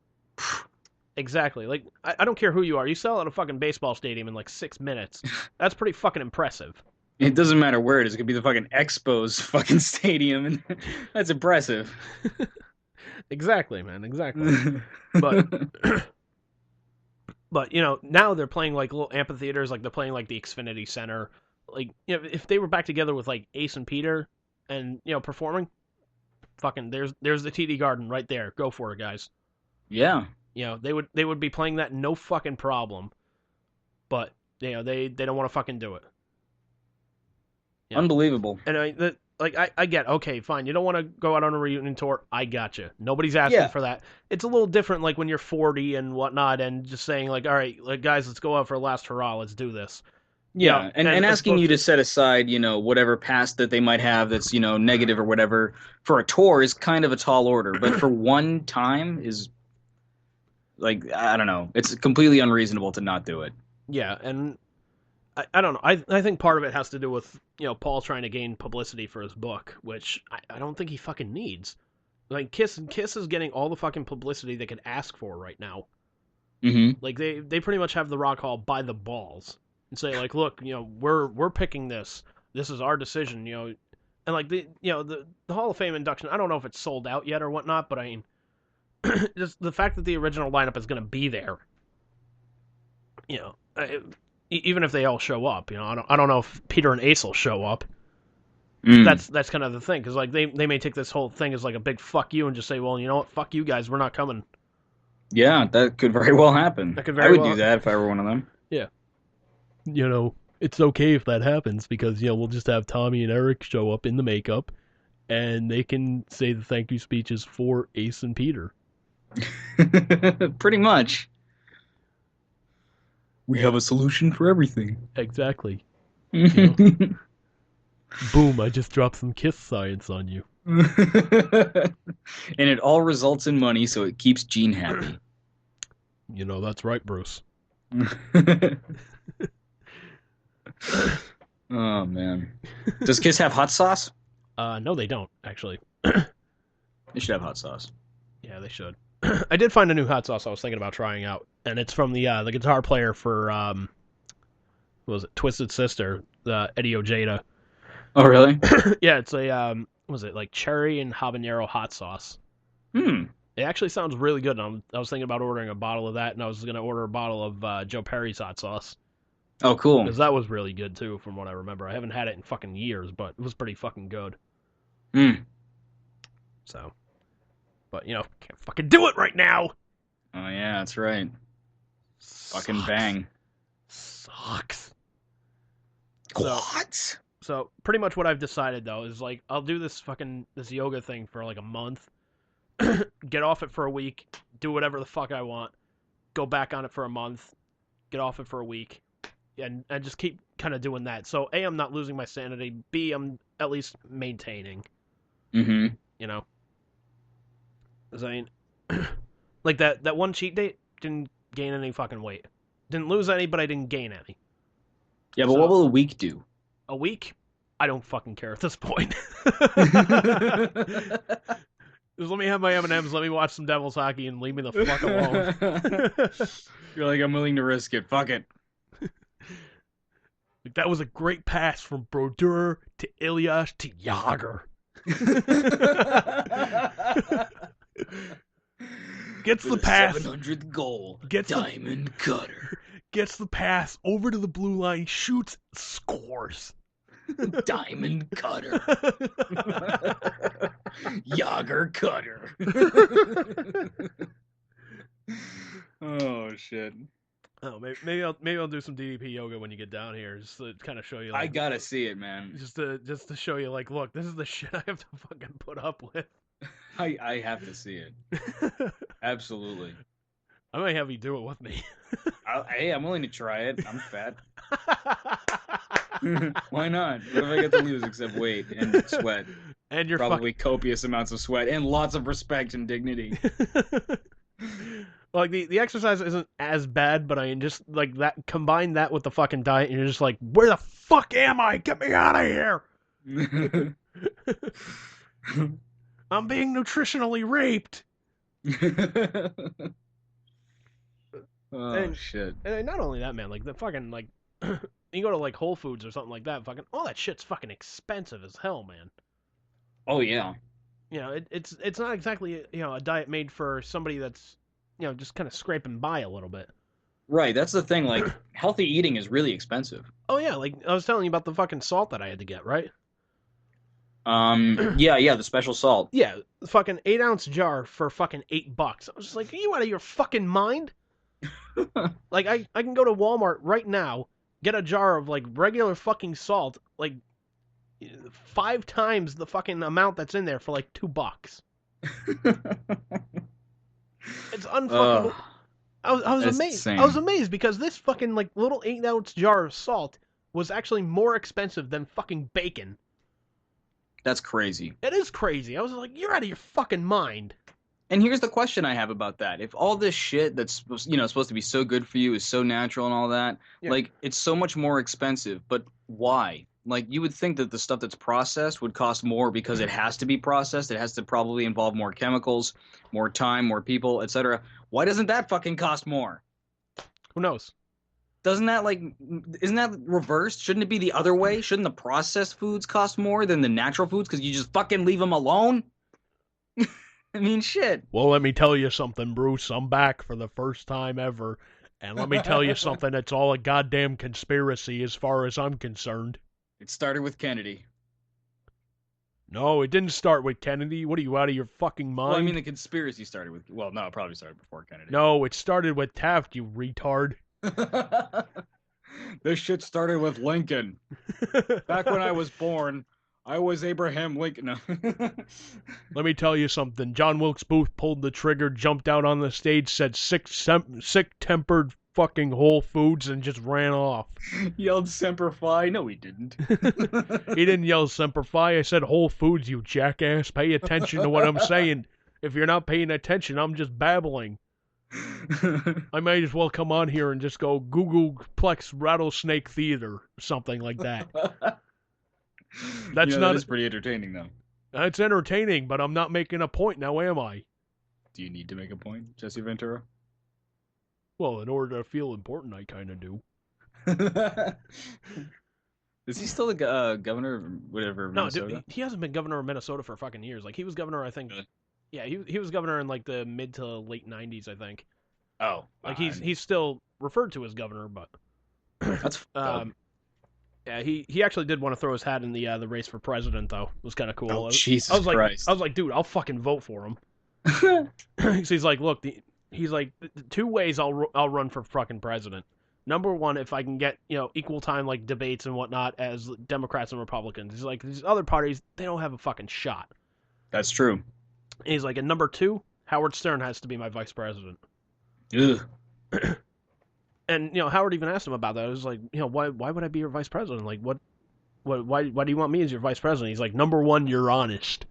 Exactly. Like, I don't care who you are. You sell out a fucking baseball stadium in, like, 6 minutes. That's pretty fucking impressive. It doesn't matter where it is. It could be the fucking Expos fucking stadium, and that's impressive. Exactly, man. Exactly. But you know, now they're playing like little amphitheaters, like they're playing like the Xfinity Center. Like, you know, if they were back together with like Ace and Peter, and you know, performing, fucking there's the TD Garden right there. Go for it, guys. Yeah. You know, they would be playing that no fucking problem. But you know, they don't want to fucking do it. Yeah. Unbelievable. And I get, okay, fine, you don't want to go out on a reunion tour, I gotcha. Nobody's asking for that. It's a little different, like, when you're 40 and whatnot, and just saying, like, all right, like, guys, let's go out for a last hurrah, let's do this. Yeah, and asking you to set aside, you know, whatever past that they might have that's, you know, negative or whatever, for a tour is kind of a tall order, but for one time is, like, I don't know, it's completely unreasonable to not do it. Yeah, and I don't know. I think part of it has to do with, you know, Paul trying to gain publicity for his book, which I don't think he fucking needs. Like, Kiss is getting all the fucking publicity they could ask for right now. Mm-hmm. Like, they pretty much have the Rock Hall by the balls and say, like, look, you know, we're picking this. This is our decision, you know. And, like, the Hall of Fame induction, I don't know if it's sold out yet or whatnot, but I mean, just the fact that the original lineup is going to be there, you know, even if they all show up, you know, I don't know if Peter and Ace will show up. That's kind of the thing, because like they may take this whole thing as like a big fuck you and just say, well, you know what, fuck you guys, we're not coming. Yeah, that could very well happen. I would do that if I were one of them. Yeah. You know, it's okay if that happens, because, you know, we'll just have Tommy and Eric show up in the makeup, and they can say the thank you speeches for Ace and Peter. Pretty much. We have a solution for everything. Exactly. You know? Boom, I just dropped some Kiss science on you. And it all results in money, so it keeps Gene happy. You know, that's right, Bruce. Oh, man. Does Kiss have hot sauce? No, they don't, actually. They should have hot sauce. Yeah, they should. I did find a new hot sauce I was thinking about trying out, and it's from the guitar player for what was it, Twisted Sister, Eddie Ojeda. Oh, really? Yeah, it's a was it like cherry and habanero hot sauce? It actually sounds really good. I was thinking about ordering a bottle of that, and I was gonna order a bottle of Joe Perry's hot sauce. Oh, cool. Because that was really good too, from what I remember. I haven't had it in fucking years, but it was pretty fucking good. So. But, you know, can't fucking do it right now! Oh, yeah, that's right. Sucks. Fucking bang. Sucks. What? So, pretty much what I've decided, though, is, like, I'll do this yoga thing for, like, a month. get off it for a week, do whatever the fuck I want, go back on it for a month, get off it for a week, and just keep kind of doing that. So A, I'm not losing my sanity. B, I'm at least maintaining. Mm-hmm. You know? 'Cause I mean, like that one cheat day didn't gain any fucking weight. Didn't lose any, but I didn't gain any. Yeah, but So- what will a week do? A week? I don't fucking care at this point. Just let me have my M&Ms, let me watch some Devils hockey, and leave me the fuck alone. You're like, I'm willing to risk it. Fuck it. Like, that was a great pass from Brodeur to Ilyas to Yager. Gets the pass. 700th goal. Gets the- Diamond Cutter. Gets the pass over to the blue line, shoots, scores. Diamond Cutter. Yager Cutter. Oh shit. Oh, maybe I'll do some DDP yoga when you get down here, just to kind of show you. Like, I gotta see it, man. just to show you, like, look, this is the shit I have to fucking put up with. I have to see it. Absolutely. I might have you do it with me. Hey, I'm willing to try it. I'm fat. Why not? What if I get to lose except weight and sweat? And you're Probably copious amounts of sweat and lots of respect and dignity. Like, the exercise isn't as bad, but I mean, just like that, combine that with the fucking diet, and you're just like, where the fuck am I? Get me out of here! I'm being nutritionally raped. Oh And- shit. And not only that, man, like the fucking, like, you go to like Whole Foods or something like that, fucking all that shit's fucking expensive as hell, man. Oh yeah. You know, it's not exactly, you know, a diet made for somebody that's, you know, just kind of scraping by a little bit. Right, that's the thing, like healthy eating is really expensive. Oh yeah, like I was telling you about the fucking salt that I had to get, right? Yeah, the special salt. Yeah, the fucking 8-ounce jar for fucking $8. I was just like, are you out of your fucking mind? Like, I can go to Walmart right now, get a jar of, like, regular fucking salt, like, 5 times the fucking amount that's in there for, like, $2. It's unfucking... I was that's amazed. insane. I was amazed because this fucking, like, little 8-ounce jar of salt was actually more expensive than fucking bacon. That's crazy. It is crazy. I was like, you're out of your fucking mind. And here's the question I have about that. If all this shit that's supposed to be so good for you is so natural and all that, Yeah. like it's so much more expensive, but why? Like you would think that the stuff that's processed would cost more because it has to be processed. It has to probably involve more chemicals, more time, more people, etc. Why doesn't that fucking cost more? Who knows? Isn't that reversed? Shouldn't it be the other way? Shouldn't the processed foods cost more than the natural foods because you just fucking leave them alone? I mean, shit. Well, let me tell you something, Bruce. I'm back for the first time ever. And let me tell you something, it's all a goddamn conspiracy as far as I'm concerned. It started with Kennedy. No, it didn't start with Kennedy. What are you, out of your fucking mind? Well, I mean, the conspiracy started with... Well, no, it probably started before Kennedy. No, it started with Taft, you retard. This shit started with Lincoln. Back when I was born, I was Abraham Lincoln. No. Let me tell you something. John Wilkes Booth pulled the trigger, jumped out on the stage, said sick-tempered fucking Whole Foods, and just ran off. Yelled Semper Fi. No, he didn't. He didn't yell Semper Fi. I said Whole Foods, you jackass. Pay attention to what I'm saying. If you're not paying attention, I'm just babbling. I might as well come on here and just go Googleplex Rattlesnake Theater, something like that. That's not. That is pretty entertaining, though. It's entertaining, but I'm not making a point now, am I? Do you need to make a point, Jesse Ventura? Well, in order to feel important, I kind of do. Is he still the governor of whatever? No, Minnesota? dude, he hasn't been governor of Minnesota for fucking years. Like, he was governor, I think. Really? Yeah, he was governor in like the mid to late '90s, I think. Oh, Like he's still referred to as governor, but that's yeah, he actually did want to throw his hat in the race for president, though. It was kind of cool. Oh, Jesus I was like, Christ. I was like, dude, I'll fucking vote for him. So he's like, look, he's like, 2 ways I'll run for fucking president. Number one, if I can get, equal time, like, debates and whatnot as Democrats and Republicans. He's like, these other parties, they don't have a fucking shot. That's true. He's like, and number 2, Howard Stern has to be my vice president. Ugh. And, Howard even asked him about that. It was like, why would I be your vice president? Like, why do you want me as your vice president? He's like, number 1, you're honest.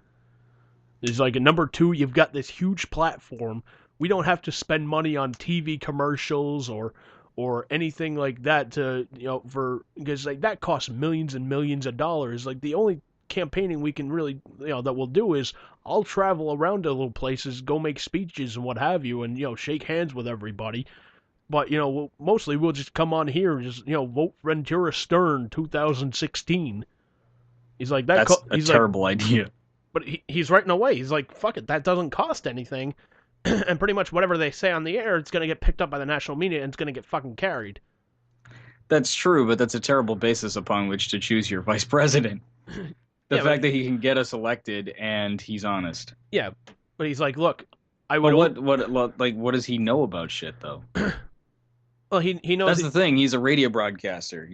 He's like, and number 2, you've got this huge platform. We don't have to spend money on TV commercials or anything like that because like that costs millions and millions of dollars. Like the only campaigning we can really, that we'll do is I'll travel around to little places, go make speeches and what have you, and, shake hands with everybody. But, mostly we'll just come on here and just, vote Ventura Stern 2016. He's like, that's a terrible idea. But he's right in a way. He's like, fuck it, that doesn't cost anything. And pretty much whatever they say on the air, it's going to get picked up by the national media and it's going to get fucking carried. That's true, but that's a terrible basis upon which to choose your vice president. The fact that he can get us elected and he's honest. Yeah, but he's like, look, I would. What does he know about shit though? Well, he knows. That's the thing. He's a radio broadcaster,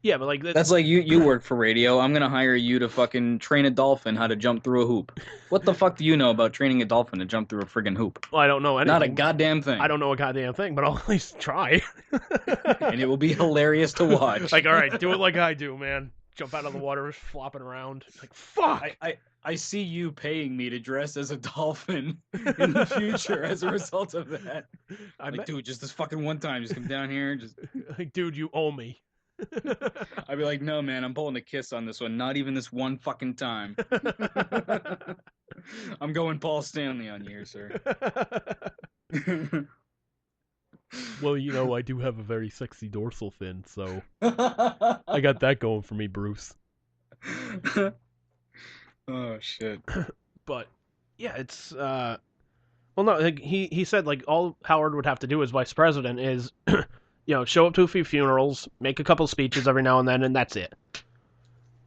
Yeah, but like that's like you work for radio. I'm gonna hire you to fucking train a dolphin how to jump through a hoop. What the fuck do you know about training a dolphin to jump through a friggin' hoop? Well, I don't know anything. Not a goddamn thing. I don't know a goddamn thing, but I'll at least try. And it will be hilarious to watch. Like, all right, do it like I do, man. Jump out of the water, flopping around. Like, fuck. I see you paying me to dress as a dolphin in the future as a result of that. Dude, just this fucking one time, just come down here and just... Like, dude, you owe me. I'd be like, no, man, I'm pulling a kiss on this one. Not even this one fucking time. I'm going Paul Stanley on you here, sir. Well, I do have a very sexy dorsal fin, so I got that going for me, Bruce. Oh, shit. But, yeah, it's, well, no, like, he said, like, all Howard would have to do as vice president is, show up to a few funerals, make a couple speeches every now and then, and that's it.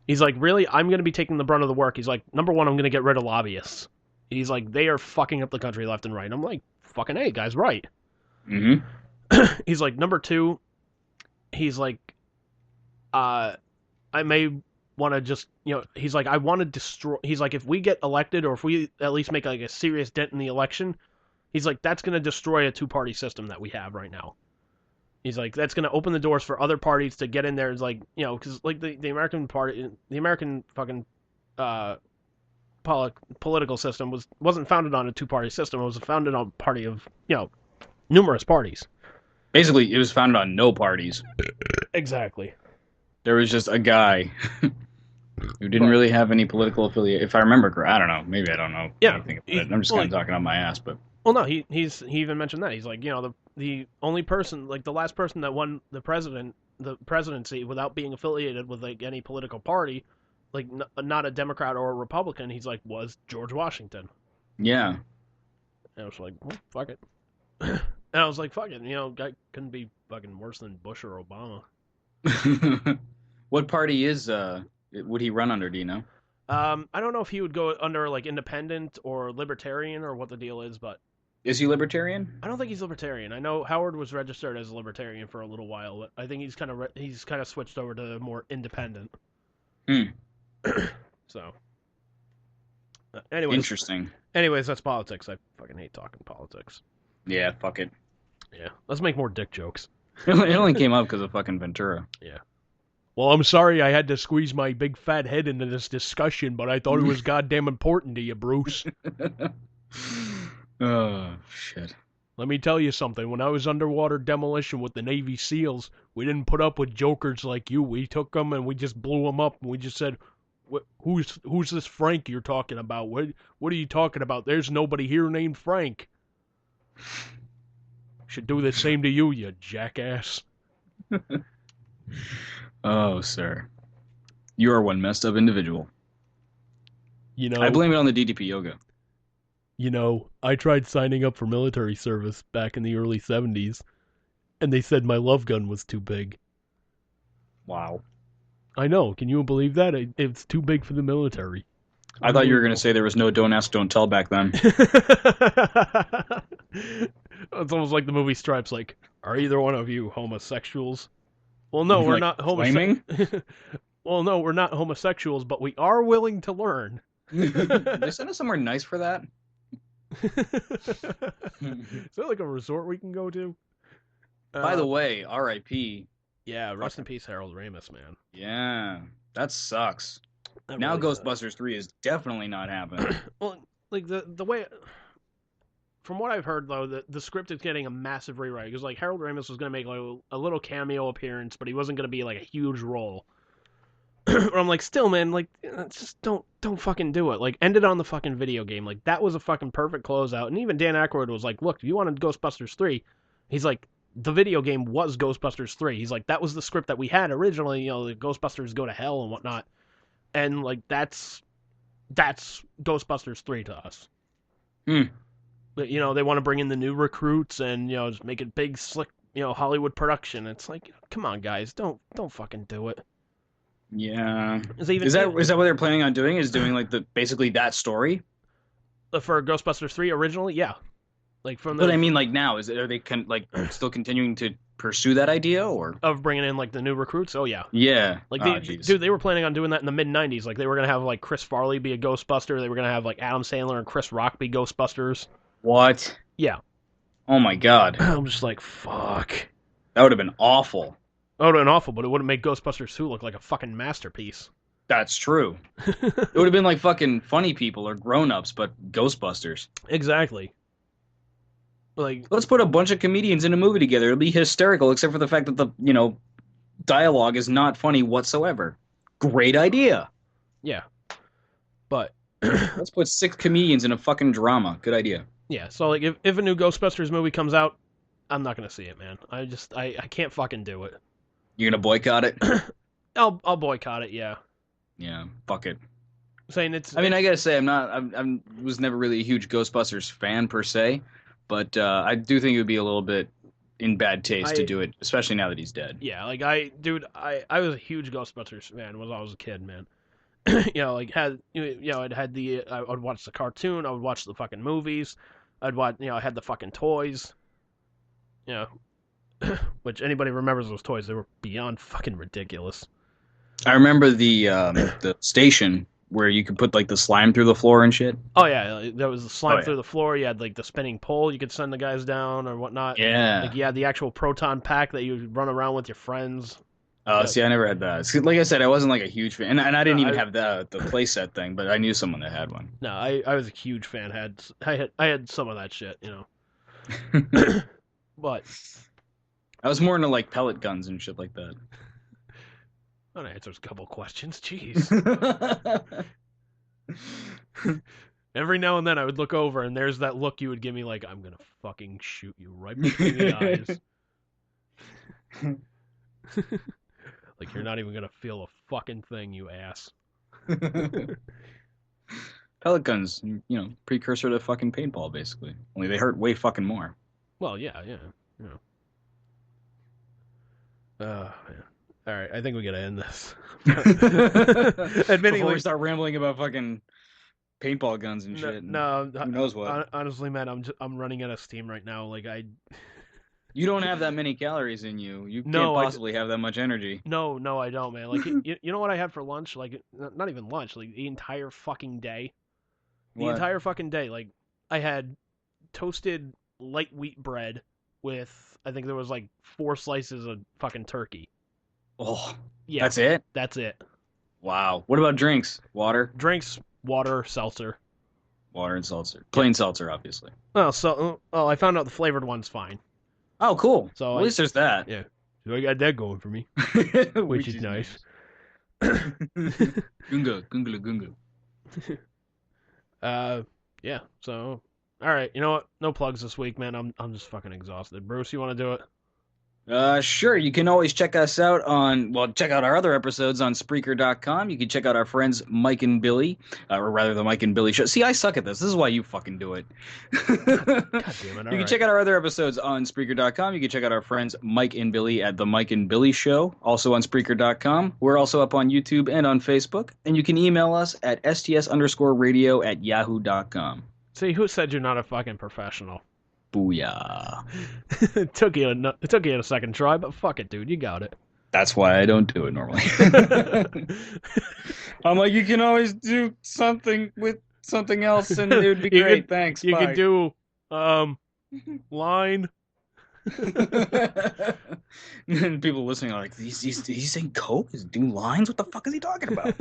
He's like, really? I'm going to be taking the brunt of the work. He's like, number 1, I'm going to get rid of lobbyists. He's like, they are fucking up the country left and right. I'm like, fucking A, guy's right. Mm-hmm. He's like, number 2, he's like, I may want to just, he's like, I want to destroy, he's like, if we get elected or if we at least make like a serious dent in the election, he's like, that's going to destroy a 2-party system that we have right now. He's like, that's going to open the doors for other parties to get in there. It's like, because like the American party, the American fucking political system wasn't founded on a 2-party system. It was founded on a party of, numerous parties. Basically, it was founded on no parties. Exactly. There was just a guy who didn't really have any political affiliate. If I remember correctly, I don't know. Maybe I don't know anything about it. I'm just kind of talking on my ass, but. Well, no, he even mentioned that. He's like, the only person, like the last person that won the presidency without being affiliated with like any political party, like not a Democrat or a Republican, he's like, was George Washington. Yeah. And I was like, well, fuck it. And I was like, fuck it, guy couldn't be fucking worse than Bush or Obama. What party would he run under, do you know? I don't know if he would go under like independent or libertarian or what the deal is, but is he libertarian? I don't think he's libertarian. I know Howard was registered as a libertarian for a little while, but I think he's kind of switched over to more independent. So, anyways, interesting. Anyways, that's politics. I fucking hate talking politics. Yeah, fuck it. Yeah, let's make more dick jokes. It only came up because of fucking Ventura. Yeah. Well, I'm sorry I had to squeeze my big fat head into this discussion, but I thought it was goddamn important to you, Bruce. Oh, shit. Let me tell you something. When I was underwater demolition with the Navy SEALs, we didn't put up with jokers like you. We took them and we just blew them up, and we just said, who's this Frank you're talking about? What are you talking about? There's nobody here named Frank. Should do the same to you, you jackass. Oh, sir. You are one messed up individual. I blame it on the DDP yoga. I tried signing up for military service back in the early 70s, and they said my love gun was too big. Wow. I know. Can you believe that? It's too big for the military. I thought you were going to say there was no don't ask, don't tell back then. It's almost like the movie Stripes, like, are either one of you homosexuals? Well, no, we're not homosexuals. Well, no, we're not homosexuals, but we are willing to learn. They send us somewhere nice for that? Is that like a resort we can go to? By the way, R.I.P. Yeah, rest in peace, Harold Ramis, man. Yeah, that sucks. That Now really Ghostbusters 3 is definitely not happening. Well, like the way, from what I've heard though, the script is getting a massive rewrite because like Harold Ramis was gonna make like a little cameo appearance, but he wasn't gonna be like a huge role. But I'm like, still, man, like, just don't fucking do it. Like, end it on the fucking video game. Like, that was a fucking perfect closeout. And even Dan Aykroyd was like, look, if you wanted Ghostbusters 3, he's like, the video game was Ghostbusters 3. He's like, that was the script that we had originally, you know, the Ghostbusters go to hell and whatnot. And, like, that's Ghostbusters 3 to us. But, you know, they want to bring in the new recruits and, you know, just make it big, slick, you know, Hollywood production. It's like, come on, guys, don't fucking do it. Yeah. Is that what they're planning on doing? Is doing like basically that story for Ghostbusters 3 originally? Yeah. Like from the. But I mean, like now, are they still continuing to pursue that idea, or of bringing in like the new recruits? Oh yeah. Yeah. Like they were planning on doing that in the mid '90s. Like they were gonna have like Chris Farley be a Ghostbuster. They were gonna have like Adam Sandler and Chris Rock be Ghostbusters. What? Yeah. Oh my god. I'm just like, fuck. That would have been awful. That would have been awful, but it wouldn't make Ghostbusters 2 look like a fucking masterpiece. That's true. It would have been like fucking Funny People or Grown Ups, but Ghostbusters. Exactly. Like, let's put a bunch of comedians in a movie together. It'll be hysterical, except for the fact that the dialogue is not funny whatsoever. Great idea. Yeah. But let's put 6 comedians in a fucking drama. Good idea. Yeah, so like if a new Ghostbusters movie comes out, I'm not gonna see it, man. I can't fucking do it. You're gonna boycott it? I'll boycott it, yeah. Yeah, fuck it. Saying it's. I mean, I gotta say, I was never really a huge Ghostbusters fan per se, but I do think it would be a little bit in bad taste to do it, especially now that he's dead. Yeah, like I was a huge Ghostbusters fan when I was a kid, man. It had I would watch the cartoon, I would watch the fucking movies, I'd watch, I had the fucking toys, which anybody remembers those toys? They were beyond fucking ridiculous. I remember the station where you could put like the slime through the floor and shit. Oh yeah, there was the slime through the floor. You had like the spinning pole you could send the guys down or whatnot. Yeah. Like you had the actual proton pack that you would run around with your friends. See, I never had that. See, like I said, I wasn't like a huge fan, and I didn't even have the playset thing, but I knew someone that had one. No, I was a huge fan. I had some of that shit, But I was more into like pellet guns and shit like that. That answers a couple questions. Jeez. Every now and then I would look over and there's that look you would give me like, I'm gonna fucking shoot you right between the eyes. Like you're not even gonna feel a fucking thing, you ass. Pellet guns, precursor to fucking paintball, basically. Only they hurt way fucking more. Well, yeah. Man. All right, I think we gotta end this. Before we start rambling about fucking paintball guns and shit. No, who knows what? Honestly, man, I'm running out of steam right now. Like You don't have that many calories in you. You can't possibly have that much energy. No, I don't, man. Like you know what I had for lunch? Like not even lunch. Like the entire fucking day. The entire fucking day. Like I had toasted light wheat bread with I think there was like 4 slices of fucking turkey. Oh, yeah. That's it? That's it. Wow. What about drinks? Water? Drinks, water, seltzer. Water and seltzer. Plain seltzer, obviously. Oh, I found out the flavored one's fine. Oh, cool. So at least there's that. Yeah. So I got that going for me, which is nice. Gunga. Yeah. So, all right. You know what? No plugs this week, man. I'm just fucking exhausted. Bruce, you want to do it? Sure. You can always check us out check out our other episodes on Spreaker.com. You can check out our friends Mike and Billy, or rather the Mike and Billy Show. See, I suck at this. This is why you fucking do it. God damn it. You can check out our other episodes on Spreaker.com. You can check out our friends Mike and Billy at the Mike and Billy Show, also on Spreaker.com. We're also up on YouTube and on Facebook. And you can email us at sts_radio@yahoo.com. See, who said you're not a fucking professional? Booyah. It took you a second try, but fuck it, dude. You got it. That's why I don't do it normally. I'm like, you can always do something with something else, and it would be You great. could- Thanks. You Bye. could do line. And people listening are like, he's saying coke? He's doing lines? What the fuck is he talking about?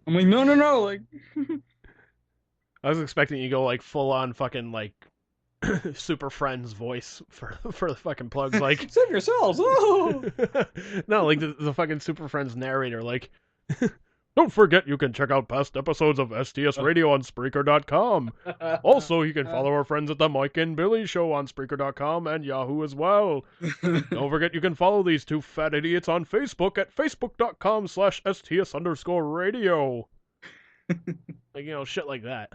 I'm like, no. Like, I was expecting you to go like full on fucking like Super Friends voice for the fucking plugs, like save yourselves. Oh. no, like the fucking Super Friends narrator, like don't forget you can check out past episodes of STS Radio on Spreaker.com. Also, you can follow our friends at the Mike and Billy Show on Spreaker.com and Yahoo as well. Don't forget you can follow these two fat idiots on Facebook at Facebook.com/STS_radio. Like, shit like that.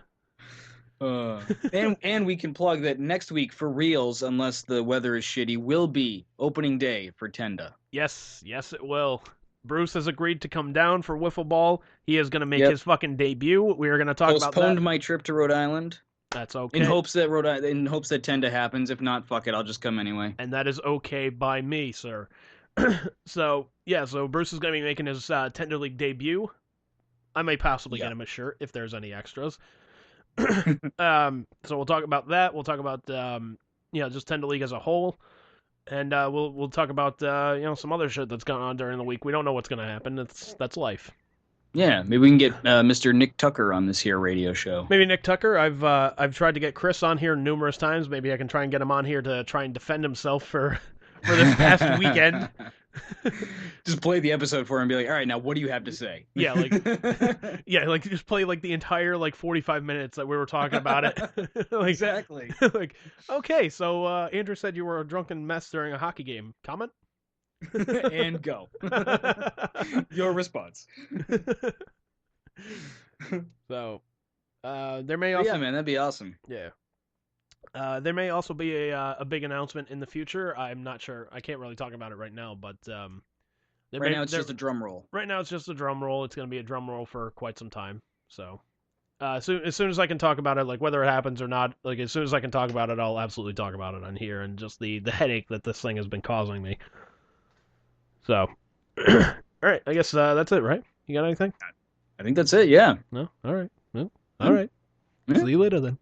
And we can plug that next week for reals, unless the weather is shitty, will be opening day for Tenda. Yes, it will. Bruce has agreed to come down for Wiffle Ball. He is going to make his fucking debut. We are going to talk about that. Postponed my trip to Rhode Island. That's okay. In hopes that Tenda happens. If not, fuck it, I'll just come anyway. And that is okay by me, sir. So Bruce is going to be making his Tender League debut. I may possibly get him a shirt if there's any extras. So we'll talk about that. We'll talk about just Tender League as a whole. And we'll talk about some other shit that's going on during the week. We don't know what's going to happen. That's life. Yeah, maybe we can get Mr. Nick Tucker on this here radio show. Maybe Nick Tucker. I've tried to get Chris on here numerous times. Maybe I can try and get him on here to try and defend himself for this past weekend. Just play the episode for him and be like, all right, now what do you have to say? Yeah, like just play like the entire 45 minutes that we were talking about it. Exactly. Like, okay, so Andrew said you were a drunken mess during a hockey game. Comment? And go. Your response. So, there may also... Yeah, man, that'd be awesome. Yeah. There may also be a big announcement in the future. I'm not sure. I can't really talk about it right now, but right now it's just a drum roll. Right now it's just a drum roll. It's going to be a drum roll for quite some time. So, as soon as I can talk about it, like whether it happens or not, like as soon as I can talk about it, I'll absolutely talk about it on here, and just the headache that this thing has been causing me. So, all right, I guess that's it, right? You got anything? I think that's it. Yeah. No. All right. No. All right. Yeah. See you later then.